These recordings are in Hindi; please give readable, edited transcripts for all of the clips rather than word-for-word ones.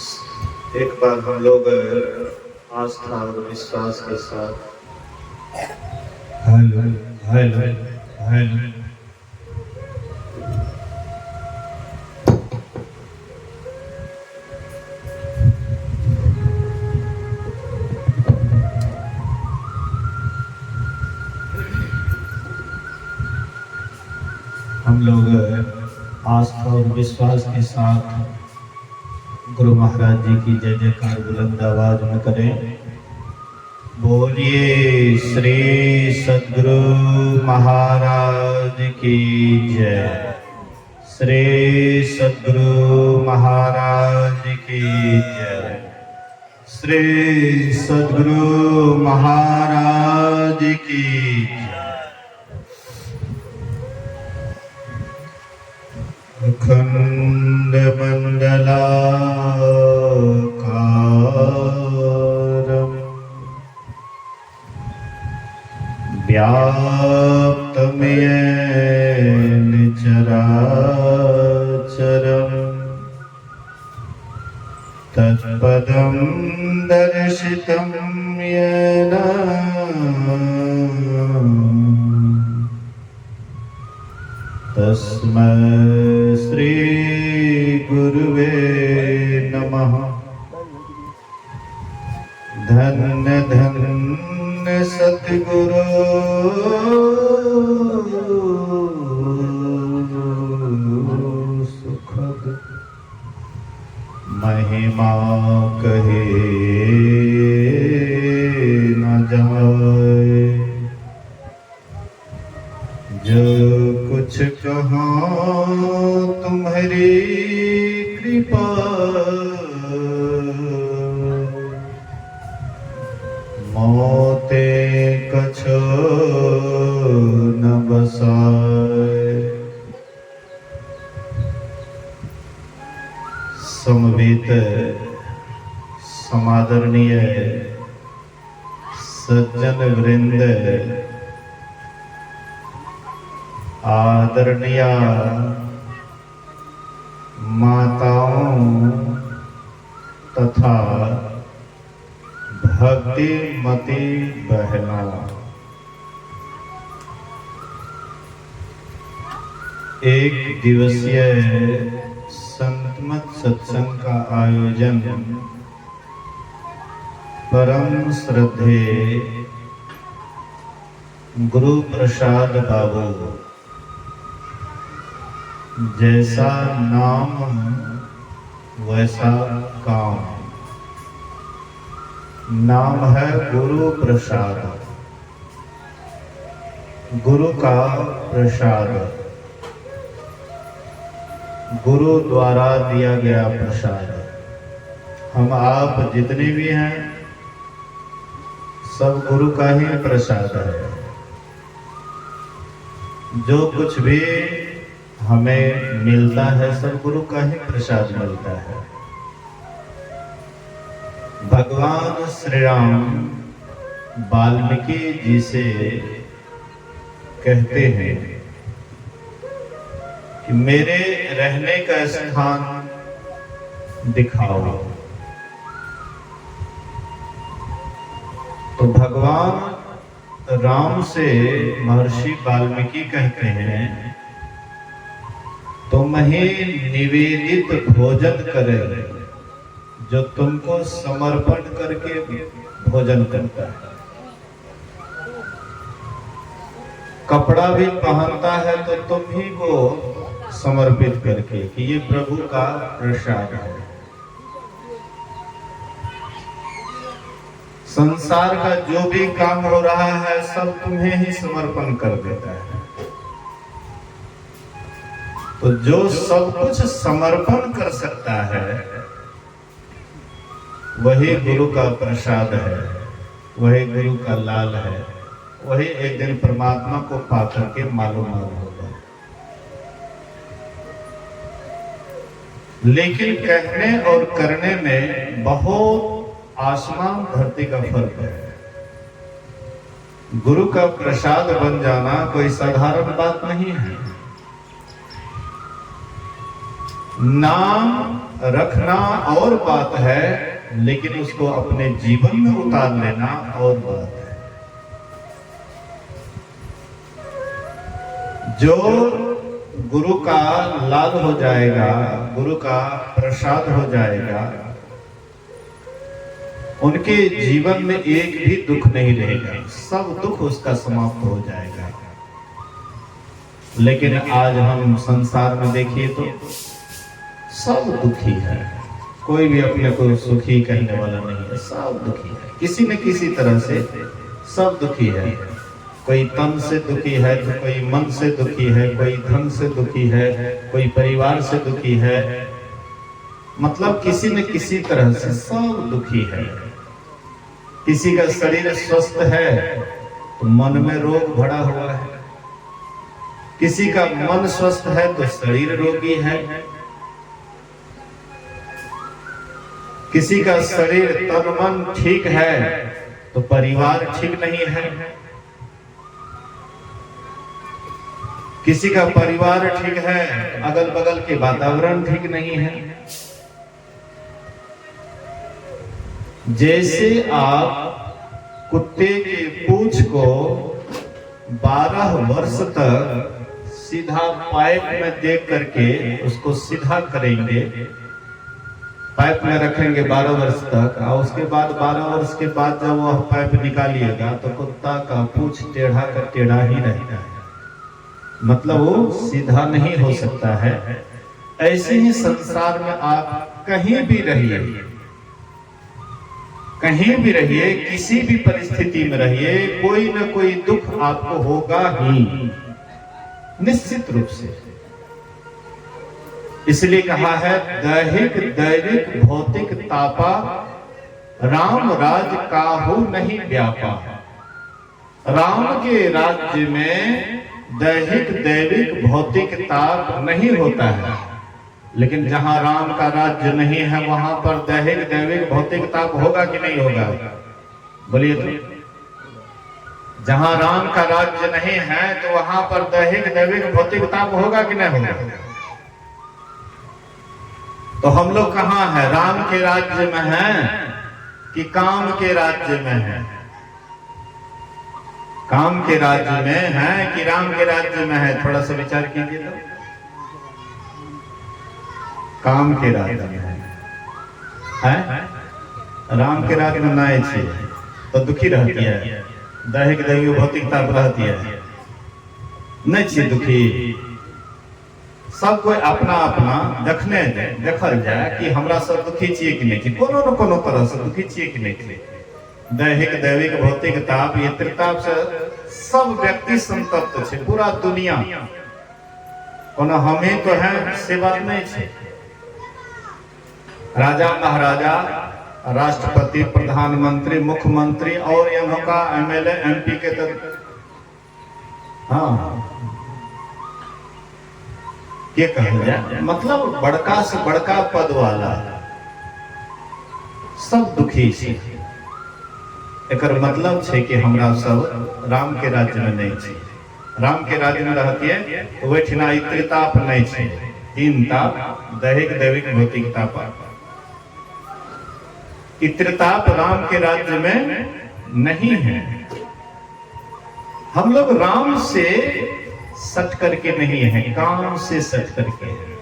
एक बार हम लोग आस्था और विश्वास के साथ हेलो हेलो हेलो हम लोग आस्था और विश्वास के साथ गुरु महाराज जी की जय जयकार बुलंद आवाज में करें। बोलिए श्री सद्गुरु महाराज की जय। श्री सद्गुरु महाराज की जय। श्री सद्गुरु महाराज की जय। अखंड मंडलाकारं व्याप्तं येन चराचरं तत्पदं दर्शितं येन तस्मै श्री गुरुवे नमः। धन्य धन्य सद्गुरु सुखद महिमा कहे न जाए। जो कुछ कहा तुम्हारी कृपा मोते कछो न बसाए। समवेत समादरणीय सज्जन वृंद, आदरणीय माताओं तथा भक्तिमती बहनों, एक दिवसीय संतमत सत्संग का आयोजन परम श्रद्धेय गुरु प्रसाद बाबू, जैसा नाम वैसा काम। नाम है गुरु प्रसाद, गुरु का प्रसाद, गुरु द्वारा दिया गया प्रसाद। हम आप जितने भी हैं सब गुरु का ही प्रसाद है। जो कुछ भी हमें मिलता है सब गुरु का ही प्रसाद मिलता है। भगवान श्री राम वाल्मीकि जी से कहते हैं कि मेरे रहने का स्थान दिखाओ। तो भगवान राम से महर्षि वाल्मीकि कहते हैं तुम ही निवेदित भोजन करे जो तुमको समर्पण करके भोजन करता है। कपड़ा भी पहनता है तो तुम ही को समर्पित करके कि ये प्रभु का प्रसाद है। संसार का जो भी काम हो रहा है सब तुम्हें ही समर्पण कर देता है। तो जो सब कुछ समर्पण कर सकता है वही गुरु का प्रसाद है, वही गुरु का लाल है, वही एक दिन परमात्मा को पाकर के मालूम होगा। लेकिन कहने और करने में बहुत आसमान धरती का फर्क है। गुरु का प्रसाद बन जाना कोई साधारण बात नहीं है। नाम रखना और बात है, लेकिन उसको अपने जीवन में उतार लेना और बात है। जो गुरु का लाल हो जाएगा, गुरु का प्रसाद हो जाएगा, उनके जीवन में एक भी दुख नहीं रहेगा, सब दुख उसका समाप्त हो जाएगा। लेकिन आज हम संसार में देखिए तो सब दुखी है, कोई भी अपने को सुखी कहने वाला नहीं है, सब दुखी है, किसी न किसी तरह से सब दुखी है। कोई तन से दुखी है तो कोई मन से दुखी है, कोई धन से दुखी है, कोई परिवार से दुखी है, मतलब किसी न किसी तरह से सब दुखी है। किसी का शरीर स्वस्थ है तो मन में रोग भरा हुआ है, किसी का मन स्वस्थ है तो शरीर रोगी है, किसी का शरीर तन मन ठीक है तो परिवार ठीक नहीं है, किसी का परिवार ठीक है, अगल बगल के वातावरण ठीक नहीं है। जैसे आप कुत्ते की पूंछ को 12 वर्ष तक सीधा पाइप में देख करके उसको सीधा करेंगे, पाइप में रखेंगे 12 वर्ष तक, और उसके बाद 12 वर्ष के बाद जब वह पाइप निकालिएगा तो कुत्ता का पूंछ टेढ़ा का टेढ़ा ही रहता है, मतलब वो सीधा नहीं हो सकता है। ऐसे ही संसार में आप कहीं भी रहिए, कहीं भी रहिए, किसी भी परिस्थिति में रहिए, कोई न कोई दुख आपको होगा ही, निश्चित रूप से। इसलिए कहा है दैहिक दैविक भौतिक तापा, राम राज काहू नहीं व्यापा। राम के राज्य में दैहिक दैविक भौतिक ताप नहीं होता है, लेकिन जहां राम का राज्य नहीं है वहां पर दैहिक दैविक भौतिक ताप होगा कि नहीं होगा? बोलिए तो। जहां राम का राज्य नहीं है तो वहां पर दैहिक दैविक भौतिक ताप होगा कि नहीं होगा? तो हम लोग कहां हैं? राम के राज्य में हैं कि काम के राज्य में हैं? काम के राज्य में है कि राम के राज्य में है? थोड़ा सा विचार कीजिए तो। काम के राज्य में है? राम के राज्य में ना छे तो दुखी रहती है, दैहिक दैविक भौतिक ताप रहती है, नहीं छे दुखी। सब कोई अपना अपना देखल जाए कि हमरा सब दुखी छिए कि नहीं, कोनो न कोनो तरह से दुखी छिए कि नहीं। दैहिक दैविक भौतिक ताप, ये त्रिताप से सब व्यक्ति संतप्त है, पूरा दुनिया। कोनो हमें तो है से बात नहीं है। राजा महाराजा, राष्ट्रपति, प्रधानमंत्री, मुख्यमंत्री और यहाँ का एमएलए एमपी के तक, हाँ ये कहल जाए, मतलब बड़का से बड़का पद वाला सब दुखी छे। एकर मतलब छे कि हमरा सब राम के राज्य में नहीं छे। राम के राज्य में रहतिए तो वैठिना त्रिताप नहीं छे, तीन ताप, दैहिक दैविक भौतिक ताप। त्रिताप राम के राज्य में नहीं है। हम लोग राम से सट करके नहीं है, काम से सट करके है।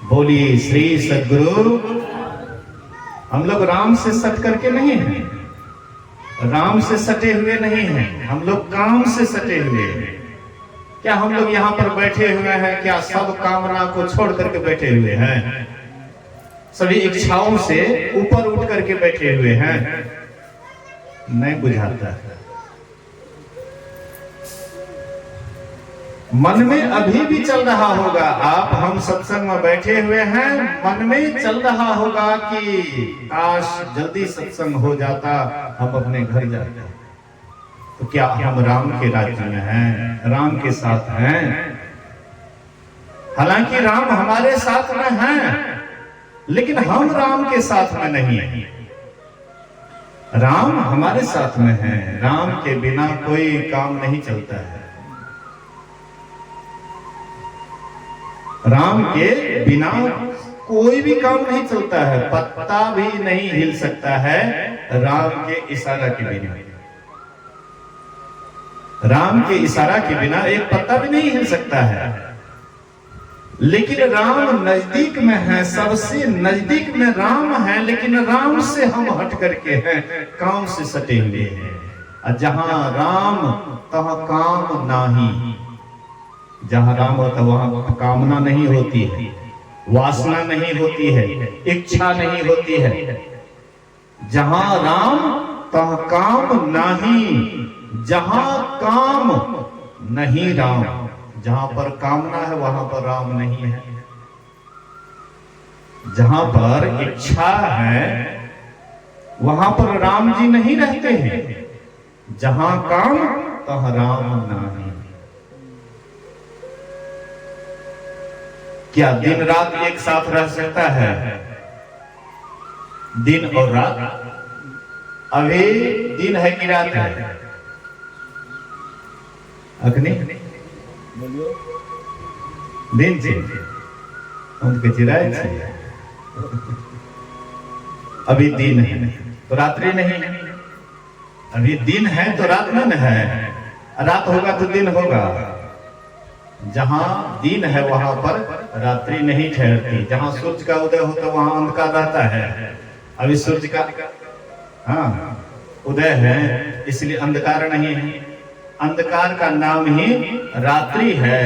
बोलिए श्री सद्गुरु। हम लोग राम से सट करके नहीं है, राम से सटे हुए नहीं हैं, हम लोग काम से सटे हुए हैं। क्या हम लोग यहाँ पर बैठे हुए हैं, क्या सब कामना को छोड़ करके बैठे हुए हैं? सभी इच्छाओं से ऊपर उठ करके बैठे हुए हैं? नहीं बुझाता है। मन में अभी भी चल रहा होगा, आप हम सत्संग में बैठे हुए हैं, मन में चल रहा होगा कि काश जल्दी सत्संग हो जाता, हम अपने घर जाते। तो क्या हम राम के राज्य में हैं, राम के साथ हैं? हालांकि राम हमारे साथ में हैं, लेकिन हम राम के साथ में नहीं हैं। राम हमारे साथ में है, राम के बिना कोई काम नहीं चलता है। राम के बिना कोई भी काम नहीं चलता है, पत्ता भी नहीं हिल सकता है राम के इशारा के बिना। राम के इशारा के बिना एक पत्ता भी नहीं हिल सकता है। लेकिन राम नजदीक में है, सबसे नजदीक में राम है, लेकिन राम से हम हट करके हैं, काम से सटे हुए हैं। जहां राम तहां काम नाही। जहां राम होता वहां कामना नहीं होती है, वासना नहीं होती है, इच्छा नहीं होती है। जहां राम तहां काम नाही। जहां काम नहीं राम। जहां पर कामना है वहां पर राम नहीं है। जहां पर इच्छा है वहां पर राम जी नहीं रहते हैं। जहां काम तहां राम नहीं। क्या दिन रात एक साथ रह सकता है? दिन और रात? अभी दिन है कि रात है? अग्नि दिन छे, हम के चिराय छे। अभी दिन है तो रात्रि नहीं है। अभी दिन है तो रात नहीं है। रात होगा तो दिन होगा। जहां दिन है वहां पर रात्रि नहीं ठहरती। जहां सूर्य का उदय होता वहां अंधकार रहता है। अभी सूर्य का उदय है इसलिए अंधकार नहीं है। अंधकार का नाम ही रात्रि है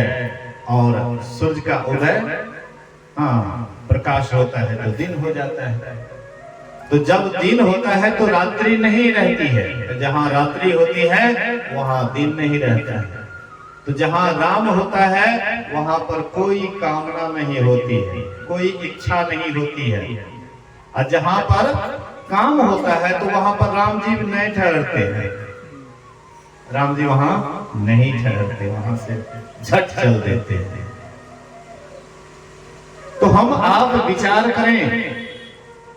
और सूर्य का उदय प्रकाश होता है तो दिन हो जाता है। तो जब दिन होता है तो रात्रि नहीं रहती है। तो जहां रात्रि होती है वहां दिन नहीं रहता है। तो जहां राम होता है वहां पर कोई कामना नहीं होती है, कोई इच्छा नहीं होती है। और जहां पर काम होता है तो वहां पर राम जी नहीं ठहरते हैं। राम जी वहां नहीं ठहरते, वहां से झट चल देते हैं। तो हम आप विचार करें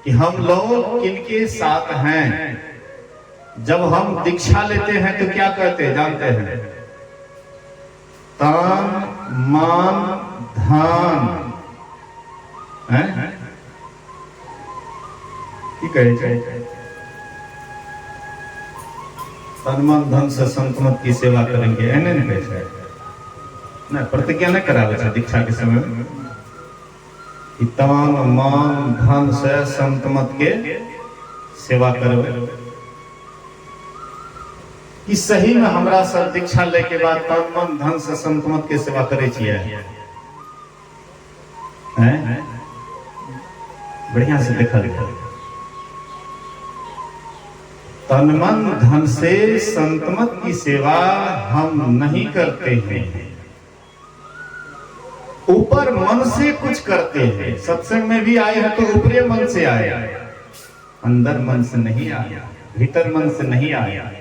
कि हम लोग किनके साथ हैं। जब हम दीक्षा लेते हैं तो क्या कहते हैं जानते हैं? तन मन धन है की कहे छै? तन मन धन से संत मत की सेवा करेंगे एने नहीं कहे छै ना। प्रतिज्ञा नहीं करावे छै दीक्षा के समय में कि तन मन धन से संत मत के सेवा करवे। कि सही में हमरा सब दीक्षा ले के बाद तन मन धन से संत मत के सेवा करे छियै हैं? बढ़िया से देखा देखा। तन मन धन से संतमत की सेवा हम नहीं करते हैं। ऊपर मन से कुछ करते हैं। सत्संग में भी आए हैं तो ऊपरी मन से आए, अंदर मन से नहीं आया, भीतर मन से नहीं आया।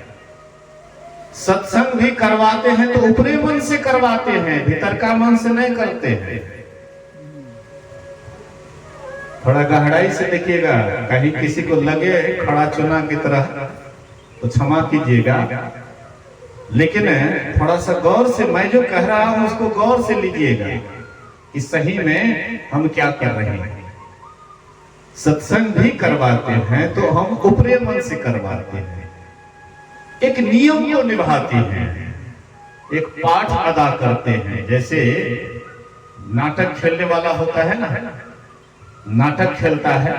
सत्संग भी करवाते हैं तो ऊपरी मन से करवाते हैं, भीतर का मन से नहीं करते हैं। थोड़ा गहराई से देखिएगा, कहीं किसी को लगे खड़ा चुना की तरह तो क्षमा कीजिएगा, लेकिन थोड़ा सा गौर से मैं जो कह रहा हूं उसको गौर से लीजिएगा कि सही में हम क्या कर रहे हैं। सत्संग भी करवाते हैं तो हम ऊपरी मन से करवाते हैं, एक नियम को निभाते हैं, एक पाठ अदा करते हैं। जैसे नाटक खेलने वाला होता है ना, नाटक खेलता है।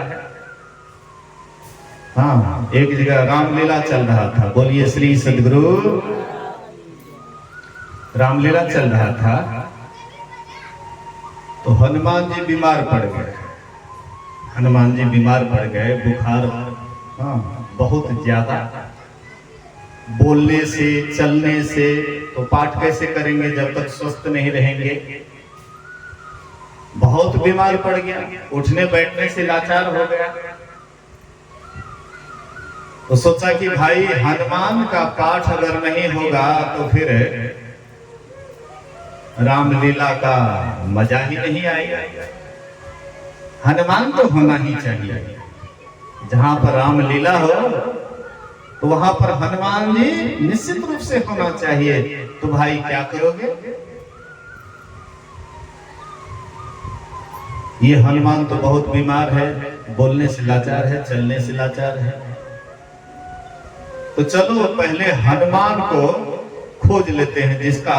हाँ, एक जगह रामलीला चल रहा था, बोलिए श्री सद्गुरु। रामलीला चल रहा था तो हनुमान जी बीमार पड़ गए। हनुमान जी बीमार पड़ गए, बुखार बहुत ज्यादा, बोलने से चलने से। तो पाठ कैसे करेंगे जब तक स्वस्थ नहीं रहेंगे। बहुत बीमार पड़ गया, उठने बैठने से लाचार हो गया। तो सोचा कि भाई हनुमान का पाठ अगर नहीं होगा तो फिर रामलीला का मजा ही नहीं आएगा। हनुमान तो होना ही चाहिए। जहां पर रामलीला हो तो वहां पर हनुमान जी निश्चित रूप से होना चाहिए। तो भाई क्या करोगे? ये हनुमान तो बहुत बीमार है, बोलने से लाचार है, चलने से लाचार है। तो चलो पहले हनुमान को खोज लेते हैं, जिसका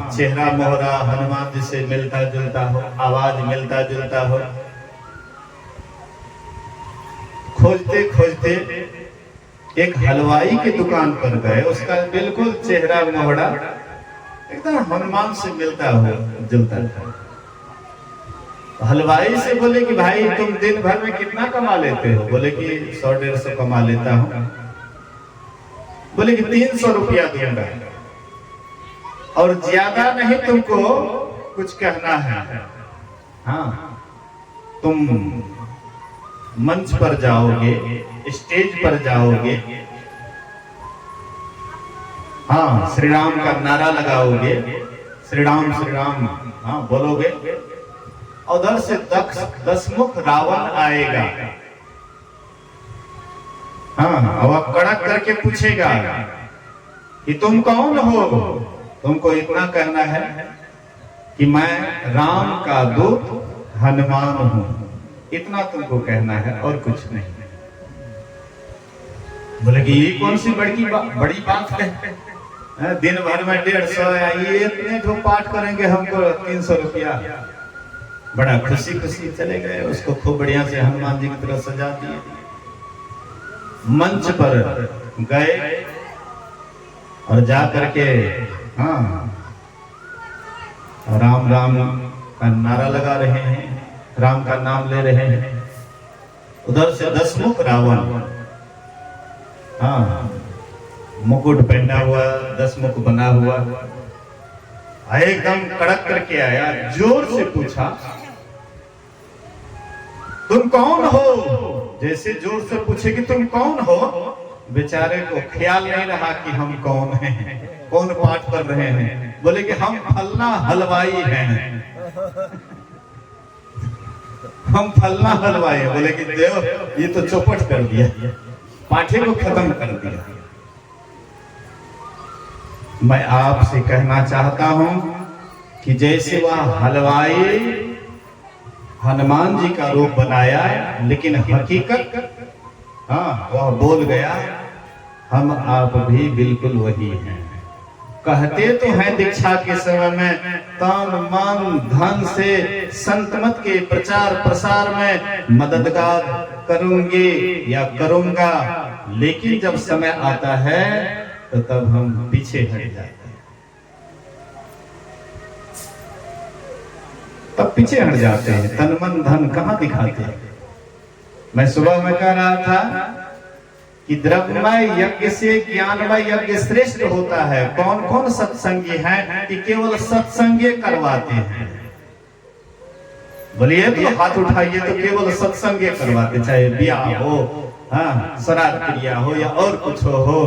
चेहरा मोहरा हनुमान जी से मिलता जुलता हो, आवाज मिलता जुलता हो। खोजते खोजते एक हलवाई की दुकान पर गए, उसका बिल्कुल चेहरा मोहरा एकदम हनुमान से मिलता हो जुलता था। हलवाई से बोले कि भाई तुम दिन भर में कितना कमा लेते हो? बोले कि 100-150 कमा लेता हूं। बोले कि 300 रुपया दूंगा और ज्यादा नहीं तुमको कुछ कहना है। तुम मंच पर जाओगे, स्टेज पर जाओगे, श्री राम का नारा लगाओगे, श्री राम बोलोगे, उधर से दशमुख रावण आएगा। अब कड़क करके पूछेगा कि तुम कौन हो? तुमको इतना कहना है कि मैं राम का दूत हनुमान हूं, इतना तुमको कहना है और कुछ नहीं। बोले कि ये कौन सी बड़ी बात है? दिन भर में 150, ये इतने जो पाठ करेंगे हमको 300 रुपया। बड़ा खुशी खुशी चले गए, उसको खूब बढ़िया से हनुमान जी की तरह सजा दिए। मंच पर गए और जा करके राम राम का नारा लगा रहे हैं, राम का नाम ले रहे हैं। उधर से दशमुख रावण मुकुट पहना हुआ, दशमुख बना हुआ, एकदम कड़क करके आया, जोर से पूछा तुम कौन हो? जैसे जोर से पूछे कि तुम कौन हो, बेचारे को ख्याल नहीं रहा कि हम कौन हैं, कौन पाठ कर रहे हैं। बोले कि हम फलना हलवाई हैं, हम फलना हलवाई हैं। बोले कि देव ये तो चौपट कर दिया, पाठे को खत्म कर दिया। मैं आपसे कहना चाहता हूं कि जैसे वह हलवाई हनुमान जी का रूप बनाया, लेकिन हकीकत वह बोल गया, हम आप भी बिल्कुल वही हैं। कहते तो हैं दीक्षा के समय में तन मन धन से संत मत के प्रचार प्रसार में मददगार करूंगी या करूंगा, लेकिन जब समय आता है तो तब हम पीछे हट जाते हैं, तब पीछे हट जाते हैं, तन मन धन कहां दिखाते हैं। मैं सुबह में कह रहा था कि द्रव्यमय यज्ञ से ज्ञानमय यज्ञ श्रेष्ठ होता है। कौन कौन सत्संगी हैं कि केवल सत्संगे करवाते हैं? बोलिए तो हाथ उठाइए तो केवल सत्संगे करवाते, चाहे ब्याह हो, श्राद्ध क्रिया हो या और कुछ हो,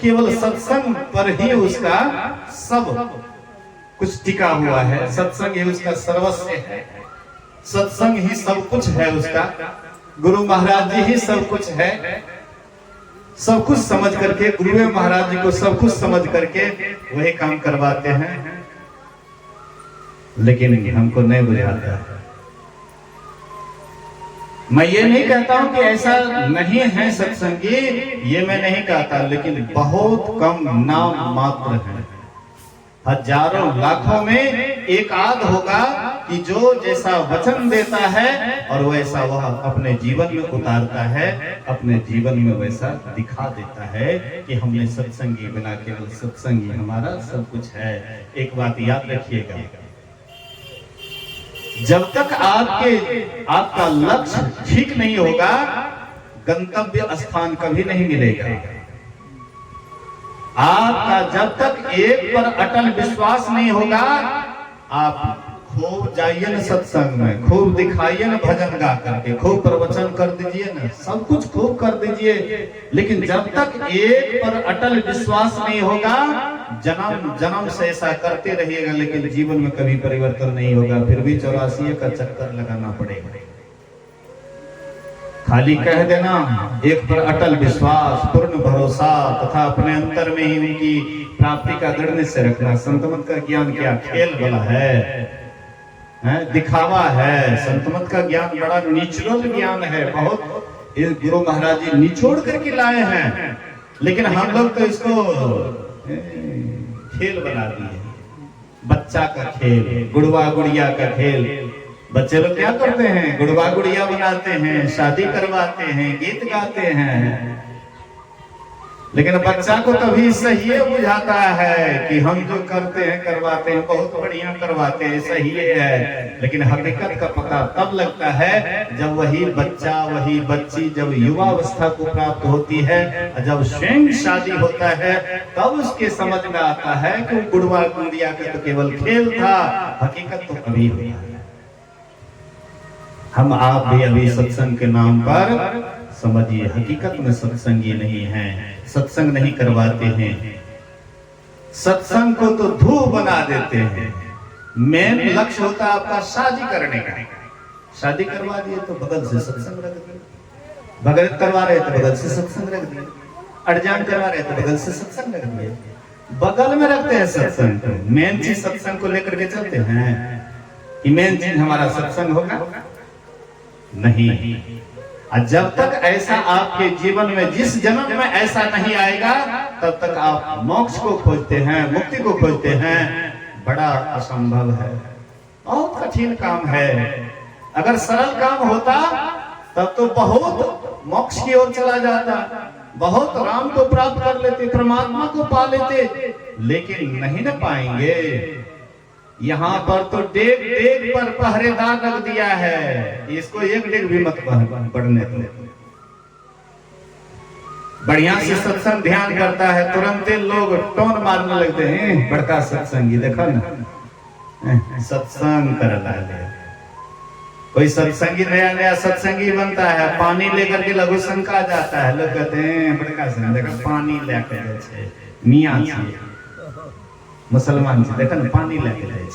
केवल सत्संग पर ही उसका सब कुछ टिका हुआ है। सत्संग ही उसका सर्वस्व है, सत्संग ही सब कुछ है उसका। गुरु महाराज जी ही सब कुछ है। सब कुछ समझ करके गुरु महाराज जी को सब कुछ समझ करके वही काम करवाते हैं, लेकिन हमको नहीं बुझाता है। मैं ये नहीं कहता हूं कि ऐसा नहीं है सत्संगी, ये मैं नहीं कहता, लेकिन बहुत कम नाम मात्र है। हजारों लाखों में एक आध होगा कि जो जैसा वचन देता है और वैसा वह अपने जीवन में उतारता है, अपने जीवन में वैसा दिखा देता है कि हमने सत्संगी बिना केवल सत्संगी हमारा सब कुछ है। एक बात याद रखिएगा, जब तक आपका लक्ष्य ठीक नहीं होगा, गंतव्य स्थान कभी नहीं मिलेगा। आपका जब तक एक पर अटल विश्वास नहीं होगा, आप खूब जाइए न सत्संग में, खूब दिखाइए न भजन गा करके, खूब प्रवचन कर दीजिए न, सब कुछ खूब कर दीजिए, लेकिन जब तक एक पर अटल विश्वास नहीं होगा, जन्म जन्म से ऐसा करते रहिएगा, लेकिन जीवन में कभी परिवर्तन नहीं होगा। फिर भी 84 का चक्कर लगाना पड़ेगा। खाली कह देना एक पर अटल विश्वास, पूर्ण भरोसा तथा अपने अंतर में ही उनकी प्राप्ति का दृढ़ निश्चय रखना। संतमत का ज्ञान क्या खेल वाला है, दिखावा है। संत मत का ज्ञान बड़ा नेचुरल ज्ञान है, बहुत गुरु महाराज जी निचोड़ करके लाए हैं, लेकिन हम लोग तो इसको खेल बना दिए, बच्चा का खेल, गुड़वा गुड़िया का खेल। बच्चे लोग क्या करते हैं, गुड़वा गुड़िया बनाते हैं, शादी करवाते हैं, गीत गाते हैं, लेकिन बच्चा को तभी सही बुझाता है कि हम जो करते हैं करवाते हैं, बहुत बढ़िया करवाते हैं, सही है। लेकिन हकीकत का पता तब लगता है जब वही बच्चा, वही बच्ची जब युवावस्था को प्राप्त होती है, जब स्वयं शादी होता है, तब उसके समझ में आता है कि गुड़वा गुड़िया का तो केवल खेल था, हकीकत तो कभी हुई है। हम आप भी अभी सत्संग के नाम पर समझिए, हकीकत में सत्संगी नहीं है, सत्संग नहीं करवाते हैं, सत्संग को तो धूप बना देते हैं। मेन लक्ष्य होता है आपका शादी करने का, शादी करवा दिए तो बगल से सत्संग रख दिए, बगल करवा रहे तो बगल से सत्संग रख दिए, अड़जान करवा रहे तो बगल से सत्संग रख दिए, बगल में रखते हैं सत्संग को। मेन चीज सत्संग को लेकर के चलते हैं कि मेन चीज हमारा सत्संग होगा नहीं। जब तक ऐसा आपके जीवन में, जिस जन्म में ऐसा नहीं आएगा, तब तक आप मोक्ष को खोजते हैं, मुक्ति को खोजते हैं, बड़ा असंभव है, बहुत कठिन काम है। अगर सरल काम होता तब तो बहुत मोक्ष की ओर चला जाता, बहुत राम को प्राप्त कर लेते, परमात्मा को पा लेते, लेकिन नहीं न पाएंगे। यहाँ पर तो डेग डेग पर पहरेदार रख दिया है, इसको एक डेग भी मत पढ़ने दो। बढ़िया से सत्संग ध्यान करता है, तुरंत लोग टोन मारने लगते हैं, बड़का सत्संगी देखा ना, सत्संग कर ले। कोई सत्संगी नया नया सत्संगी बनता है, पानी लेकर के लघु शंका जाता है, लोग कहते हैं बड़का संग देखा पानी लेकर मियाँ मुसलमान से देखा ना पानी लेके जाए,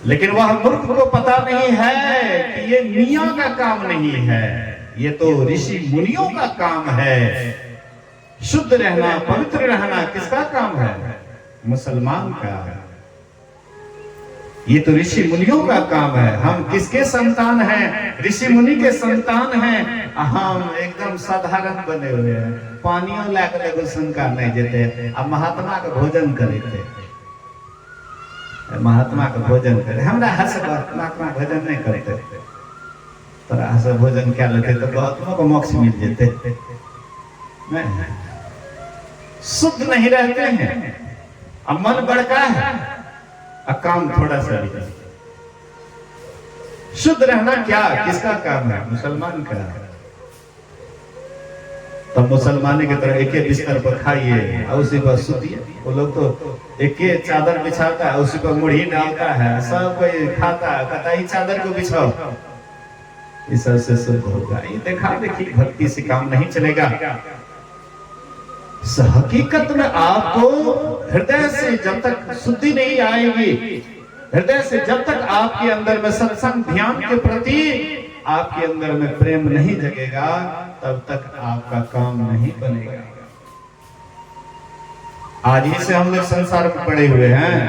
लेकिन वह मूर्ख को पता नहीं है कि ये मियां का काम नहीं है, ये तो ऋषि मुनियों का काम है। शुद्ध रहना, पवित्र रहना किसका काम है? मुसलमान का। ये तो ऋषि मुनियों का काम है। हम किसके संतान हैं? ऋषि मुनि के संतान हैं। हम एकदम साधारण बने हुए हैं, पानियों लाकर गुलशन का नहीं देते। अब महात्मा का भोजन करे थे, महात्मा का भोजन करे, हमरा हंस महात्मा भोजन नहीं करते, तो हंस भोजन क्या लेते तो गौतम को मोक्ष मिल जाते। नहीं, शुद्ध नहीं रहते हैं, अब मन बड़का है, काम थोड़ा सा भी। शुद्ध रहना क्या किसका काम है? मुसलमान का। तो मुसलमानी की तरह एक ही बिस्तर पर खाइए और उसी पर सुतिए। वो लोग तो एक ही चादर बिछाता है, उसी पर मुढ़ी डालता है, सब कोई खाता है, कहता है चादर को बिछाओ, इस सबसे शुद्ध होगा। ये देखा देखी भक्ति से काम नहीं चलेगा। हकीकत में आपको हृदय से जब तक शुद्धि नहीं आएगी, हृदय से जब तक आपके अंदर में सत्संग ध्यान के प्रति आपके अंदर में प्रेम नहीं जगेगा, तब तक आपका काम नहीं बनेगा। आज ही से हम लोग संसार में पड़े हुए हैं।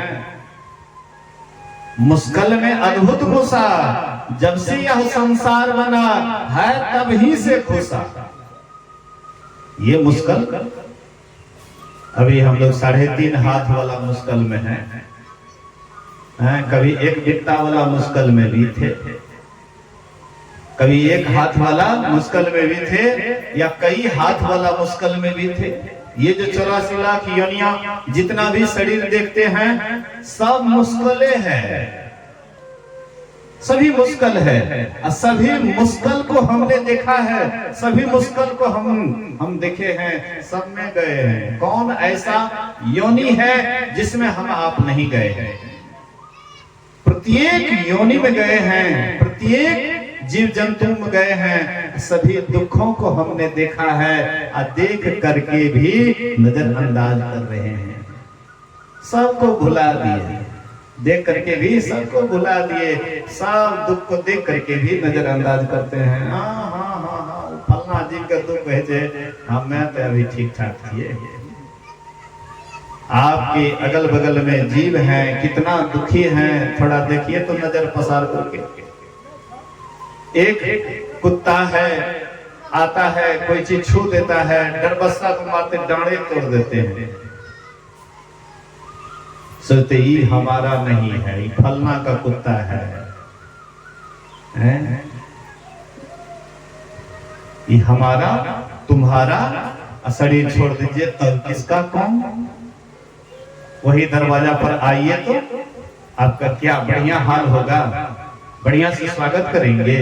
मुश्किल में अद्भुत घुसा, जब से यह संसार बना है तब ही से घुसा। ये मुश्किल अभी हम लोग 3.5 हाथ वाला मुश्किल में हैं, कभी एक बिट्टा वाला मुश्किल में भी थे, कभी एक हाथ वाला मुश्किल में भी थे, या कई हाथ वाला मुश्किल में भी थे। ये जो 84 लाख योनियां जितना भी शरीर देखते हैं सब मुश्किलें हैं, सभी मुश्किल है। सभी मुश्किल को हमने देखा है, सभी मुश्किल को हम देखे हैं, सब में गए हैं। कौन ऐसा योनि है जिसमें हम आप नहीं गए हैं? प्रत्येक योनि में गए हैं, प्रत्येक जीव जंतु में गए हैं, सभी दुखों को हमने देखा है और देख करके भी नजरअंदाज कर रहे हैं, सबको भुला दिए, देख करके भी सबको भुला दिए, सब दुख को देख करके भी नजरअंदाज करते हैं। हाँ हाँ हाँ हाँ फलना जी का दुख है, हमें तो अभी ठीक ठाक थिए, आपके अगल बगल में जीव हैं, कितना दुखी हैं, थोड़ा देखिए तो नजर पसार करके। एक कुत्ता है, आता है, कोई चीज छू देता है, डरबस्सा को मारते डांडे तोड़ देते हैं। सोचते ही हमारा नहीं है, ये फलना का कुत्ता है, हैं? ये हमारा तुम्हारा, शरीर छोड़ दीजिए तब किसका कौन। वही दरवाजा पर आइए तो आपका क्या बढ़िया हाल होगा, बढ़िया से स्वागत करेंगे।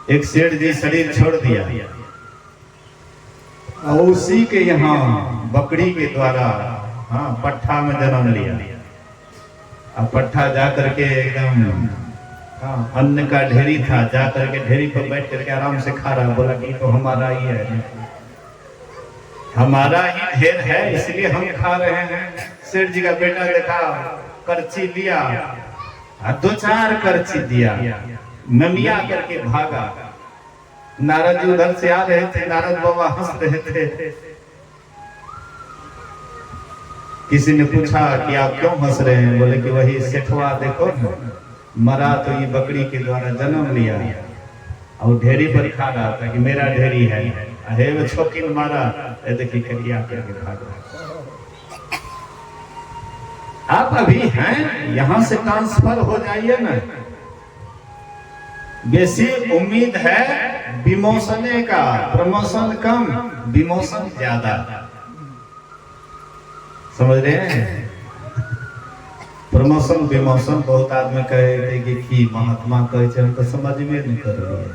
एक सेठ जी शरीर छोड़ दिया और उसी के यहाँ बकरी के द्वारा, हाँ, पट्ठा में जन्म लिया। अब पट्ठा जा करके एकदम, हाँ, अन्न का ढेरी था, जा करके ढेरी पर बैठ करके आराम से खा रहा। बोला कि तो हमारा ही है, हमारा ही ढेर है, इसलिए हम खा रहे हैं। सेठ जी का बेटा देखा, करची लिया, 2-4 करची दिया, नमिया करके भागा। नारद जी उधर से आ रहे थे, नारद बाबा हंस रहे थे। किसी ने पूछा कि आप क्यों हंस रहे हैं? बोले कि वही सेठवा देखो मरा तो ये बकरी के द्वारा जन्म लिया और ढेरी पर खा रहा था कि मेरा ढेरी है, हे वो छोकिन मारा, देखिए करिया करके भाग रहा। आप अभी हैं, यहां से ट्रांसफर हो जाइए ना। बेसी उम्मीद है विमोशने का, प्रमोशन कम, विमोशन ज्यादा। समझ रहे हैं? प्रमोशन विमोशन बहुत आदमी कहे कि महात्मा कहे हम तो समझ में नहीं कर रही है।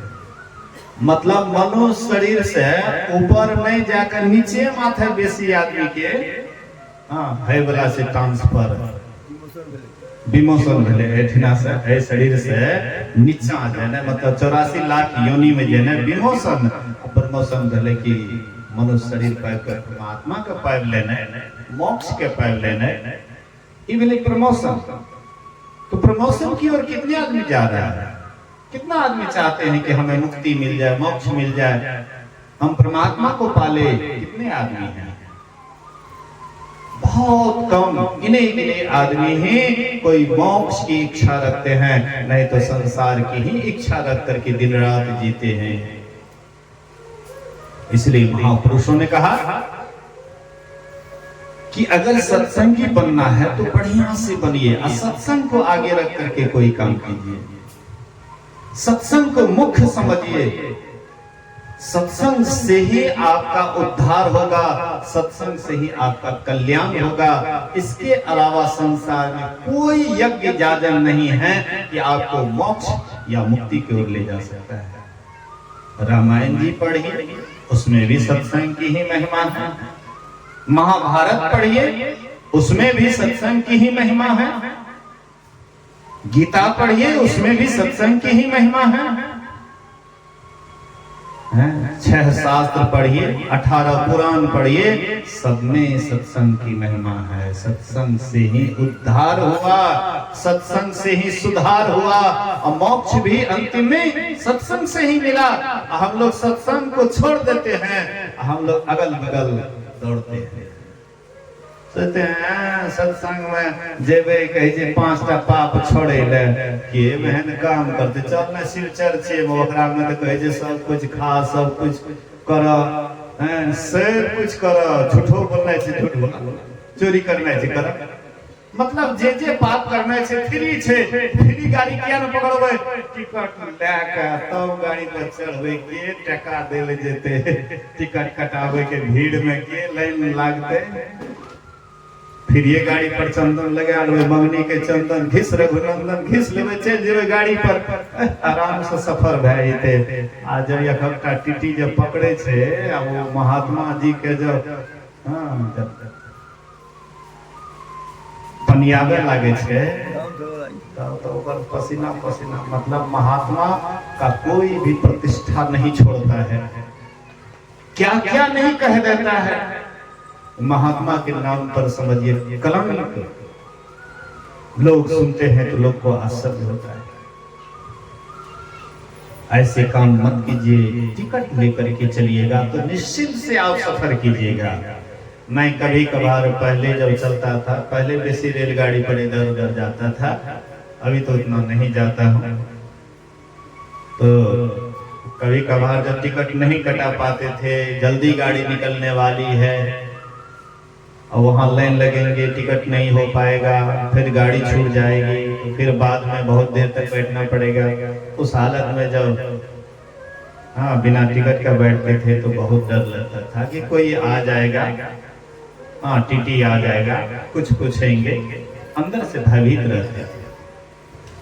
मतलब मनुष्य शरीर से ऊपर नहीं जाकर नीचे माथे बेसी आदमी के, हाँ, है वाला से ट्रांसफर विमोशन भेले। एठिना से है शरीर से नीचा जाए ना, मतलब 84 लाख योनि में जाए ना विमोशन। प्रमोशन भेले कि मनुष्य शरीर पाइब कर परमात्मा का पाइब लेना, मोक्ष के पाइब लेना, ये भेले प्रमोशन। तो प्रमोशन की ओर कितने आदमी जा रहा है? कितना आदमी चाहते हैं कि हमें मुक्ति मिल जाए, मोक्ष मिल जाए, हम परमात्मा को पाले? कितने आदमी हैं? बहुत कम, गिने आदमी ही कोई मोक्ष की इच्छा रखते हैं, नहीं तो संसार की ही इच्छा रख करके दिन रात जीते हैं। इसलिए महापुरुषों ने कहा कि अगर सत्संगी बनना है तो बढ़िया से बनिए, असत्संग को आगे रख करके कोई काम कीजिए। सत्संग को मुख्य समझिए, सत्संग से ही आपका उद्धार होगा, सत्संग से ही आपका कल्याण होगा। इसके अलावा संसार में कोई यज्ञ याजन नहीं है कि आपको मोक्ष या मुक्ति की ओर ले जा सकता है। रामायण जी पढ़िए, उसमें भी सत्संग की ही महिमा है। महाभारत पढ़िए, उसमें भी सत्संग की ही महिमा है। गीता पढ़िए, उसमें भी सत्संग की ही महिमा है। 6 शास्त्र पढ़िए, 18 पुराण पढ़िए, सब में सत्संग की महिमा है। सत्संग से ही उद्धार हुआ, सत्संग से ही सुधार हुआ, और मोक्ष भी अंतिम में सत्संग से ही मिला। हम लोग सत्संग को छोड़ देते हैं, हम लोग अगल बगल दौड़ते हैं। सोचते हैं सत्संग में जेबे कहे जे 5टा पाप छोड़े ले, के बहन काम करते चल ना शिव चर्चे में, ओकरा में तो कहे जे सब कुछ खा, सब कुछ कर, सब कुछ कर, झूठो बोलना छै, झूठ बोलना, चोरी करना छै कर, मतलब जे पाप करना छै फ्री छै। फ्री गाड़ी किया न पकड़बै? टिकट लेके तब गाड़ी पर चढ़बै, के टका देले जेते, टिकट कटावे के भीड़ में के लाइन लागते। फिर ये गाड़ी पर चंदन लगा लेबै, मंगनी के चंदन घिस, रघुनंदन घिस लेबै, चल जेबै गाड़ी पर, आराम से सफर भए जेते। आ जब एकटा टीटी जब पकड़े छे, आ वो महात्मा जी के जब, हाँ, जब पनियावे लागे छे तो ओकर पसीना पसीना, मतलब महात्मा का कोई भी प्रतिष्ठा नहीं छोड़ता है, क्या क्या नहीं कह देता है। महात्मा के नाम पर समझिए कलंक। लोग सुनते हैं तो लोग को आश्चर्य होता है। ऐसे काम मत कीजिए। टिकट लेकर के चलिएगा तो निश्चिंत से आप सफर कीजिएगा, मैं कभी कभार पहले जब चलता था, पहले बेसी रेलगाड़ी पर इधर उधर जाता था, अभी तो इतना नहीं जाता हूँ। तो कभी कभार जब टिकट नहीं कटा पाते थे, जल्दी गाड़ी निकलने वाली है और वहाँ लाइन लगेंगे, टिकट नहीं हो पाएगा, फिर गाड़ी छूट जाएगी, तो फिर बाद में बहुत देर तक बैठना पड़ेगा। उस हालत में जब बिना टिकट का बैठते थे तो बहुत डर लगता था कि कोई आ जाएगा, टीटी आ जाएगा, कुछ पूछेंगे, अंदर से भयभीत रहते थे।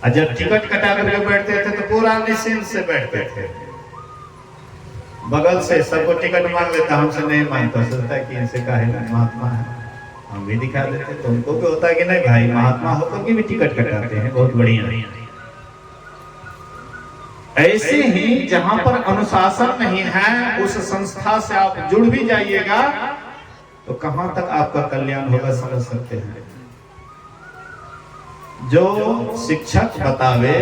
और जब टिकट कटा करके बैठते थे तो पूरा निश्चिंत से बैठते थे। बगल से सबको टिकट मांग लेता, हमसे नहीं मांगता, सोचता कि इनसे काहे ना, महात्मा है, हम भी दिखा देते। तो उनको भी होता कि नहीं भाई, महात्मा होकर के भी टिकट कटाते हैं, बहुत बढ़िया। ऐसे ही जहां पर अनुशासन नहीं है, उस संस्था से आप जुड़ भी जाइएगा तो कहां तक आपका कल्याण होगा समझ सकते हैं। जो शिक्षक बतावे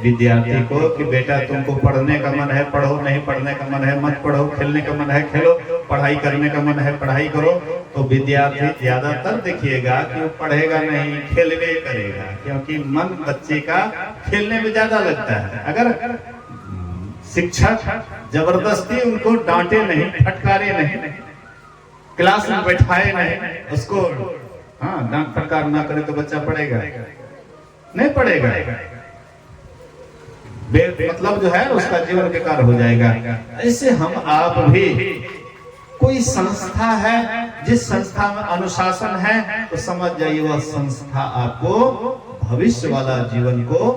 विद्यार्थी को कि बेटा तुमको पढ़ने का मन है पढ़ो, नहीं पढ़ने का मन है मत पढ़ो, खेलने का मन है खेलो, पढ़ाई करने का मन है पढ़ाई करो, तो विद्यार्थी ज्यादातर देखिएगा कि वो पढ़ेगा नहीं, खेलने करेगा, क्योंकि मन बच्चे का खेलने में ज्यादा लगता है। अगर शिक्षक जबरदस्ती उनको डांटे नहीं, फटकारे नहीं, क्लास में बैठाए नहीं, उसको डांट फटकार ना करे तो बच्चा पढ़ेगा नहीं, पढ़ेगा, मतलब जो है उसका जीवन बेकार हो जाएगा। ऐसे हम आप भी, कोई संस्था है, जिस संस्था में अनुशासन है तो समझ जाइए वह संस्था आपको भविष्य वाला जीवन को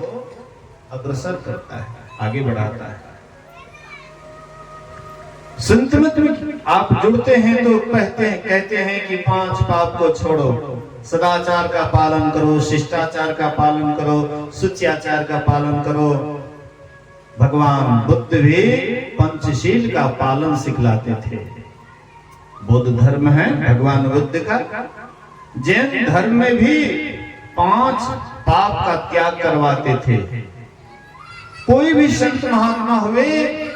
अग्रसर करता है, आगे बढ़ाता है। संत में आप जुड़ते हैं तो कहते हैं कि 5 पाप को छोड़ो, सदाचार का पालन करो, शिष्टाचार का पालन करो, शुच्याचार का पालन करो। भगवान बुद्ध भी पंचशील का पालन सिखलाते थे। बौद्ध धर्म है भगवान बुद्ध का। जैन धर्म में भी 5 पाप का त्याग करवाते थे। कोई भी संत महात्मा हुए,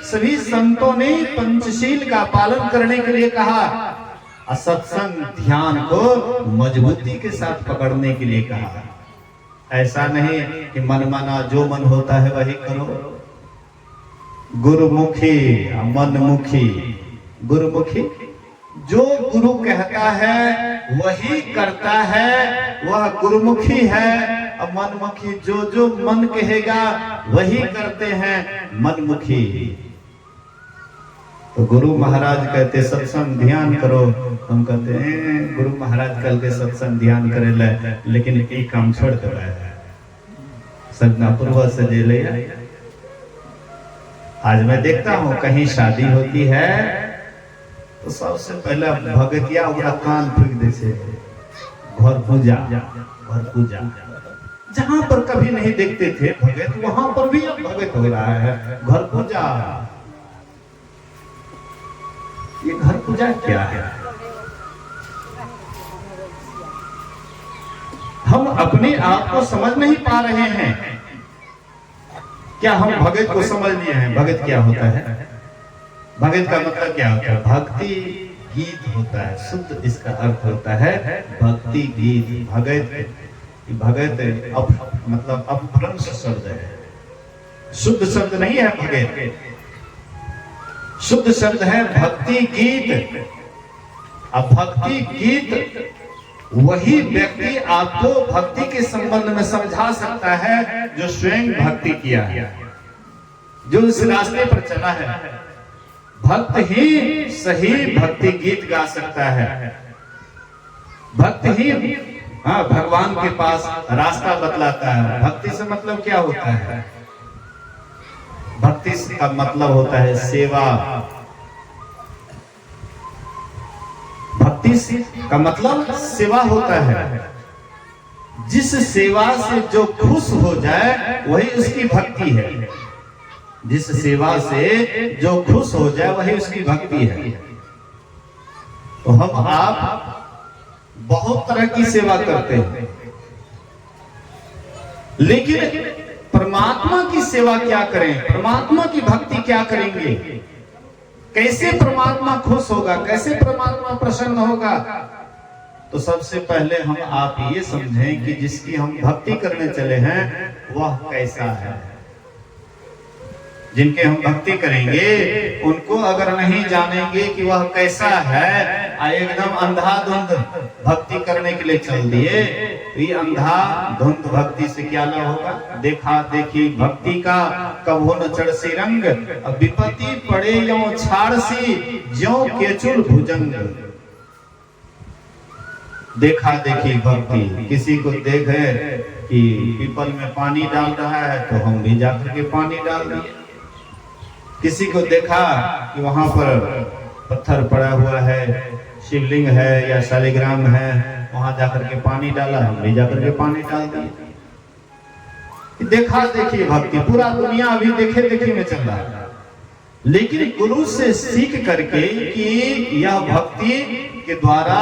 सभी संतों ने पंचशील का पालन करने के लिए कहा, सत्संग ध्यान को मजबूती के साथ पकड़ने के लिए कहा। ऐसा नहीं कि मनमाना जो मन होता है वही करो। गुरुमुखी मनमुखी, गुरुमुखी जो गुरु कहता है वही करता है, वह गुरुमुखी है। और मनमुखी जो मन कहेगा वही करते हैं, मनमुखी। तो गुरु महाराज कहते सत्संग ध्यान करो, हम कहते हैं गुरु महाराज कल के सत्संग ध्यान करे ले, लेकिन एक काम छोड़ कर सगनापुर से जे ले। आज मैं देखता हूँ कहीं शादी होती है तो सबसे पहले भगतिया उनका कान फूक दे से घर पूजा, घर पूजा। जहां पर कभी नहीं देखते थे भगत, वहां पर भी अब भगत हो रहा है, घर पूजा। ये घर पूजा क्या है? हम अपने आप को समझ नहीं पा रहे हैं। क्या हम भगत को समझ लिए हैं? भगत क्या होता है? भगत का मतलब क्या होता है? भक्ति गीत होता है, शुद्ध इसका अर्थ होता है भक्ति गीत। भगत मतलब अपभ्रंश शब्द है, शुद्ध शब्द नहीं है भगत। शुद्ध शब्द है भक्ति गीत। अब भक्ति गीत वही व्यक्ति आपको भक्ति के संबंध में समझा सकता है जो स्वयं भक्ति किया है, जो इस रास्ते पर चला है। भक्त ही सही भक्ति गीत गा सकता है। भक्त ही भगवान के पास रास्ता बतलाता है। भक्ति से मतलब क्या होता है? भक्ति का मतलब होता है सेवा। भक्ति का मतलब सेवा होता है। जिस सेवा से जो खुश हो जाए वही उसकी भक्ति है। जिस सेवा से जो खुश हो जाए वही उसकी भक्ति है। तो हम आप बहुत तरह की सेवा करते हैं, लेकिन परमात्मा की सेवा क्या करें? परमात्मा की भक्ति क्या करेंगे? कैसे परमात्मा खुश होगा? कैसे परमात्मा प्रसन्न होगा? तो सबसे पहले हम आप ये समझें कि जिसकी हम भक्ति करने चले हैं वह कैसा है। जिनके हम भक्ति करेंगे उनको अगर नहीं जानेंगे कि वह कैसा है, एकदम अंधाधुंध भक्ति करने के लिए चल दिए, तो ये अंधाधुंध भक्ति से क्या लाभ होगा। देखा देखी भक्ति का कभो न चढ़सी रंग, विपत्ति पड़े यो छाड़सी ज्यों केचुल भुजंग। देखा देखी भक्ति, किसी को देखे कि पीपल में पानी डाल रहा है तो हम भी जाकर के पानी डाल दिए। किसी को देखा कि वहां पर पत्थर पड़ा हुआ है, शिवलिंग है या शालिग्राम है, वहां जाकर के पानी डाला, हम भी जाकर के पानी डाल दिए। देखा देखी भक्ति, पूरा दुनिया अभी देखे देखी में चल रहा है। लेकिन गुरु से सीख करके कि यह भक्ति के द्वारा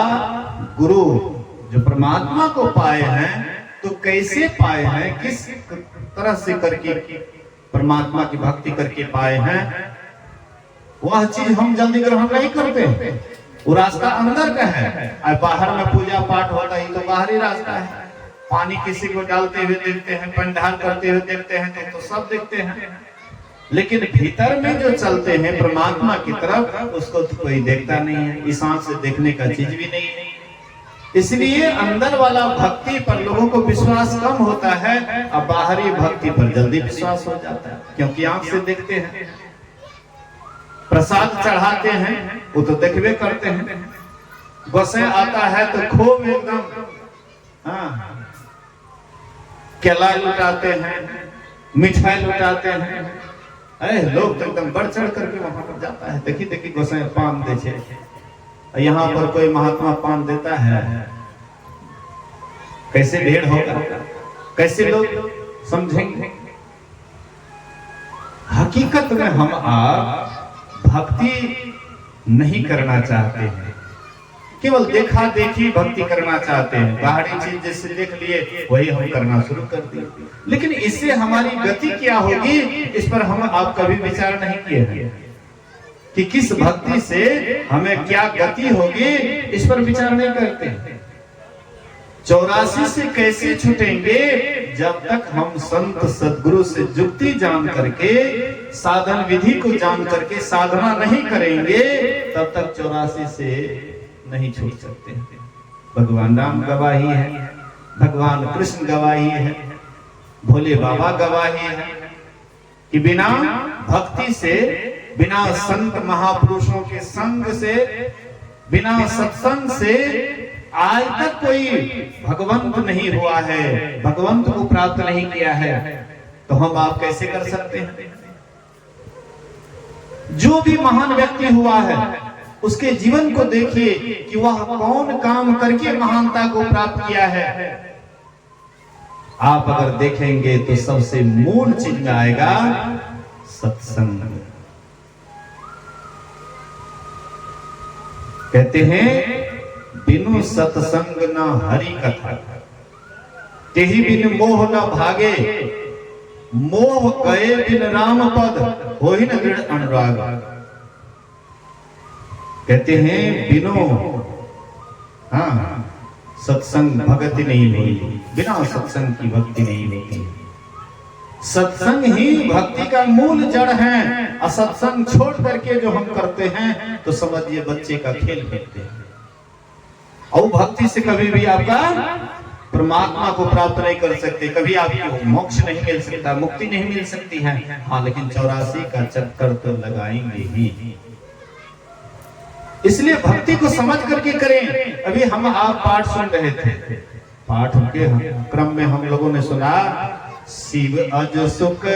गुरु जो परमात्मा को पाए हैं तो कैसे पाए हैं, किस तरह से करके परमात्मा की भक्ति करके पाए हैं, वह चीज हम जल्दी ग्रहण नहीं करते। वो रास्ता अंदर का है, और बाहर में पूजा पाठ होता है तो बाहरी रास्ता है। पानी किसी को डालते हुए देखते हैं, पंडाल करते हुए देखते हैं तो सब देखते हैं, लेकिन भीतर में जो चलते हैं परमात्मा की तरफ उसको तो कोई देखता नहीं है। इस आंख से देखने का चीज भी नहीं है। इसलिए अंदर वाला भक्ति पर लोगों को विश्वास कम होता है और बाहरी भक्ति पर जल्दी विश्वास हो जाता है, क्योंकि आंख से देखते हैं। प्रसाद चढ़ाते हैं वो तो देखबे करते हैं, गोसाई आता है तो खूब एकदम केला लुटाते हैं, मिठाई लुटाते हैं। अरे लोग तो एकदम बढ़ चढ़ करके वहां पर जाता है। देखी देखी गोसाई पान दे छे, यहाँ पर कोई महात्मा पान देता है, कैसे भीड़ होगा, कैसे लोग समझेंगे। हकीकत में हम आप भक्ति नहीं करना चाहते हैं, केवल देखा देखी भक्ति करना चाहते हैं। बाहरी चीज जैसे देख लिए वही हम करना शुरू कर दिए, लेकिन इससे हमारी गति क्या होगी इस पर हम आप कभी विचार नहीं किए हैं कि किस भक्ति से हमें क्या गति होगी, इस पर विचार नहीं करते। 84 से कैसे छूटेंगे, जब तक हम संत सदगुरु से जुक्ति जान करके, साधन विधि को जान करके साधना नहीं करेंगे, तब तक 84 से नहीं छूट सकते। भगवान राम गवाही है, भगवान कृष्ण गवाही है, भोले बाबा गवाही है कि बिना भक्ति से, बिना संत महापुरुषों के संग से, बिना सत्संग से आज तक कोई भगवंत नहीं हुआ है, भगवंत को प्राप्त नहीं किया है। तो हम आप कैसे कर सकते हैं। जो भी महान व्यक्ति हुआ है उसके जीवन को देखिए कि वह कौन काम करके महानता को प्राप्त किया है। आप अगर देखेंगे तो सबसे मूल चीज में आएगा सत्संग। कहते हैं बिनु सत्संग न हरि कथा, तेहि बिन मोह न भागे, मोह गए बिन राम पद, होहि न दृढ़ अनुराग। कहते हैं बिनो सत्संग भक्ति नहीं हुई, बिना सत्संग की भक्ति नहीं होती। सत्संग ही भक्ति का मूल जड़ है। असत्संग छोड़ करके जो हम करते हैं तो समझिए बच्चे का खेल खेलते हैं। और भक्ति से कभी भी आपका परमात्मा को प्राप्त नहीं कर सकते, कभी आपको मोक्ष नहीं मिल सकता, मुक्ति नहीं मिल सकती है। हाँ, लेकिन 84 का चक्कर तो लगाएंगे ही। इसलिए भक्ति को समझ करके करें। अभी हम आप पाठ सुन रहे थे, पाठ के क्रम में हम लोगों ने सुना शिव अज सुख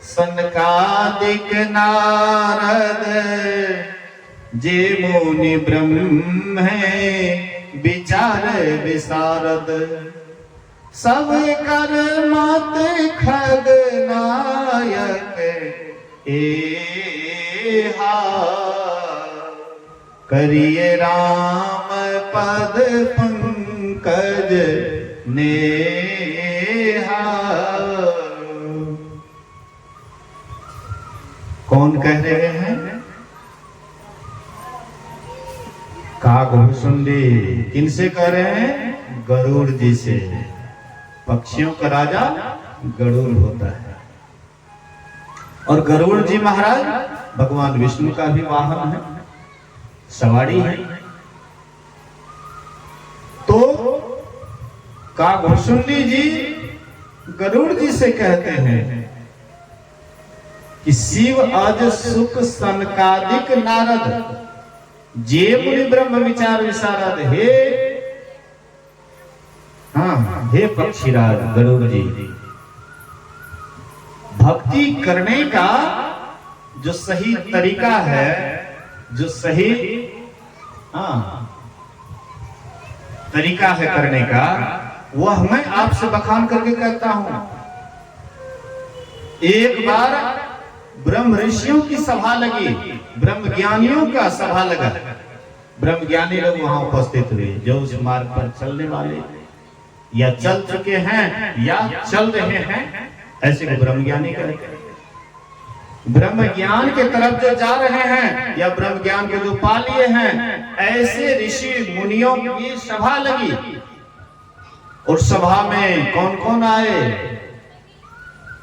सनकादिक नारद, जे मुनि ब्रह्म है विचार विशारद, सब कर मत खग नायक एहा, करिए राम पद पंकज नेहा। कौन कह रहे हैं? का कागभूषुंडी किनसे कह रहे हैं? गरुड़ जी से। पक्षियों का राजा गरुड़ होता है और गरुड़ जी महाराज भगवान विष्णु का भी वाहन है, सवारी है। तो कागभूषुंडी जी गरुड़ जी से कहते हैं कि शिव अज सुख सनकादिक नारद जे मुनि ब्रह्म विचार विशारद। हे हाँ, हे पक्षीराज गरुड़ जी, भक्ति करने का जो सही तरीका है, जो सही तरीका है करने का, वह मैं आपसे बखान करके कहता हूं। एक बार ब्रह्म ऋषियों की सभा लगी, ब्रह्म ज्ञानियों का सभा लगा। ब्रह्म ज्ञानी लोग वहां उपस्थित हुए, जो उस मार्ग पर चलने वाले या चल चुके हैं या चल रहे हैं, ऐसे को ब्रह्म ज्ञानी कहते हैं। ब्रह्म ज्ञान के तरफ जो जा रहे हैं या ब्रह्म ज्ञान को जो पा लिए हैं, ऐसे ऋषि मुनियों की सभा लगी। और सभा में कौन कौन आए?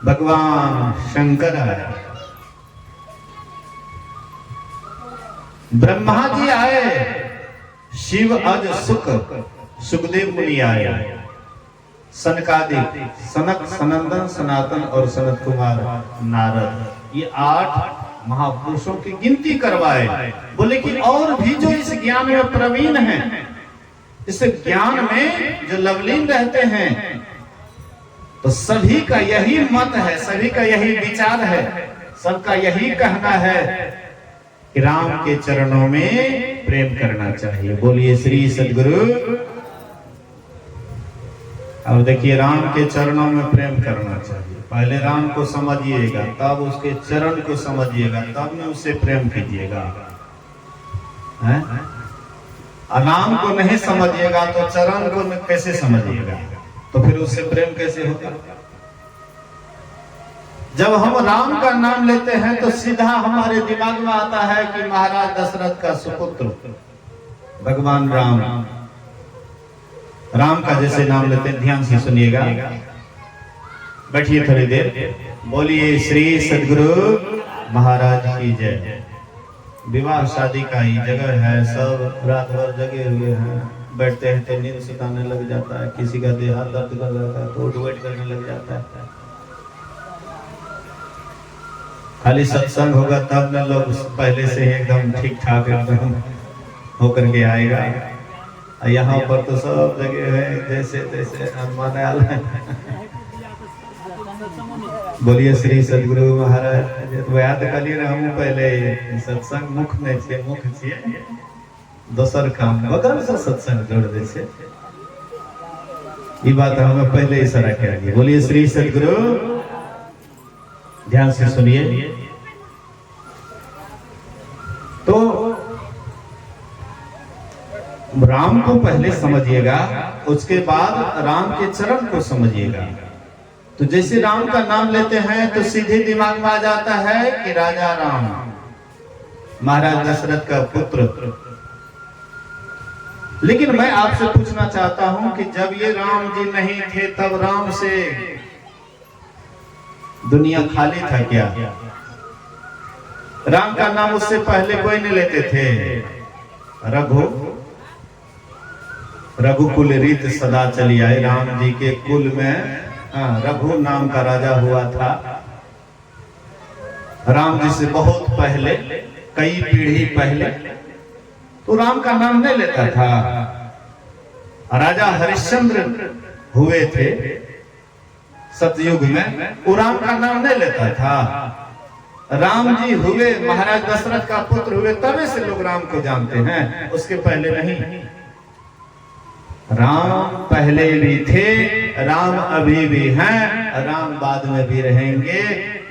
भगवान शंकर आए, ब्रह्मा जी आए, शिव अज सुख सुखदेव मुनि आए, सनकादिक सनक सनंदन सनातन और सनत कुमार नारद, ये 8 महापुरुषों की गिनती करवाए। बोले कि और भी जो इस ज्ञान में प्रवीण हैं, इस ज्ञान में जो लवलीन रहते हैं, तो सभी का यही मत है, सभी का यही विचार है, सबका यही कहना है कि राम के चरणों में प्रेम करना चाहिए। बोलिए श्री सद्गुरु। अब देखिए, राम के चरणों में प्रेम करना चाहिए। पहले राम को समझिएगा, तब उसके चरण को समझिएगा, तब में उससे प्रेम कीजिएगा। राम को नहीं समझिएगा तो चरण को कैसे समझिएगा? तो फिर उससे प्रेम कैसे होगा? जब हम राम का नाम लेते हैं तो सीधा हमारे दिमाग में आता है कि महाराज दशरथ का सुपुत्र भगवान राम। राम का जैसे नाम लेते हैं, ध्यान से सुनिएगा, बैठिए थोड़ी देर। बोलिए श्री सद्गुरु महाराज की जय। विवाह शादी का ही जगह है, सब रात भर जगे हुए हैं, बैठते हैं तो नींद सुताने लग जाता है, किसी का देह हाथ दर्द कर जाता है तो उठ बैठ करने लग जाता है। खाली सत्संग होगा तब न लोग पहले से ही एकदम ठीक ठाक एकदम होकर के आएगा। यहाँ पर तो सब जगह है जैसे तैसे अनुमान। बोलिए श्री सद्गुरु महाराज। तो याद करिए ना, हम पहले सत्संग मुख नहीं छे, मुख छिए दोसर काम बगल से सत्संग जोड़ दे छे। ये बात हमें पहले इशारा करेंगे। बोलिए श्री सद्गुरु। ध्यान से सुनिए। तो राम को पहले समझिएगा, उसके बाद राम के चरण को समझिएगा। तो जैसे राम का नाम लेते हैं तो सीधे दिमाग में आ जाता है कि राजा राम, महाराज दशरथ का पुत्र। लेकिन मैं आपसे पूछना चाहता हूं कि जब ये राम जी नहीं थे तब राम से दुनिया खाली था क्या? राम का नाम उससे पहले कोई नहीं लेते थे। रघुकुल रीत सदा चली आई। राम जी के कुल में रघु नाम का राजा हुआ था। राम जी से बहुत पहले, कई पीढ़ी पहले, तो राम का नाम नहीं लेता था। राजा हरिश्चंद्र हुए थे सतयुग में, वो राम का नाम नहीं लेता था। राम जी हुए, महाराज दशरथ का पुत्र हुए, तभी से लोग राम को जानते हैं, उसके पहले नहीं। राम पहले भी थे, राम अभी भी हैं, राम बाद में भी रहेंगे।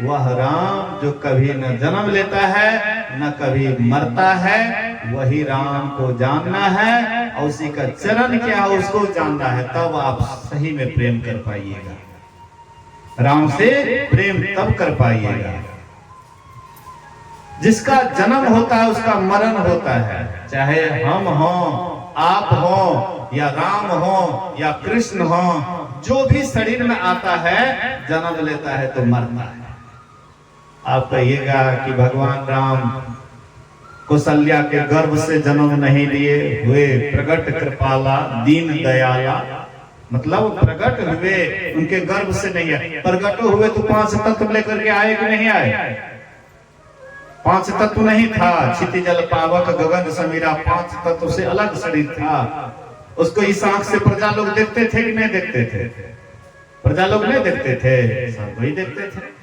वह राम जो कभी न जन्म लेता है न कभी मरता है, वही राम को जानना है और उसी का चरण क्या है उसको जानना है, तब आप सही में प्रेम कर पाइएगा। राम से प्रेम तब कर पाइएगा। जिसका जन्म होता है उसका मरण होता है, चाहे हम हों, आप हो, या राम हो, या कृष्ण हो, जो भी शरीर में आता है जन्म लेता है तो मरता है। आप कहिएगा कि भगवान राम कौशल्या के गर्भ से जन्म नहीं लिए, हुए प्रगट कृपाला दीन दयाला, मतलब प्रगट हुए उनके गर्भ से नहीं आए। प्रगट हुए तो 5 तत्व लेकर के आए कि नहीं आए? 5 तत्व नहीं था, क्षिति जल पावक गगन समीरा, 5 तत्व से अलग शरीर था। उसको इस आंख से प्रजा लोग देखते थे कि नहीं देखते थे? प्रजा लोग नहीं देखते थे, सब वही देखते थे।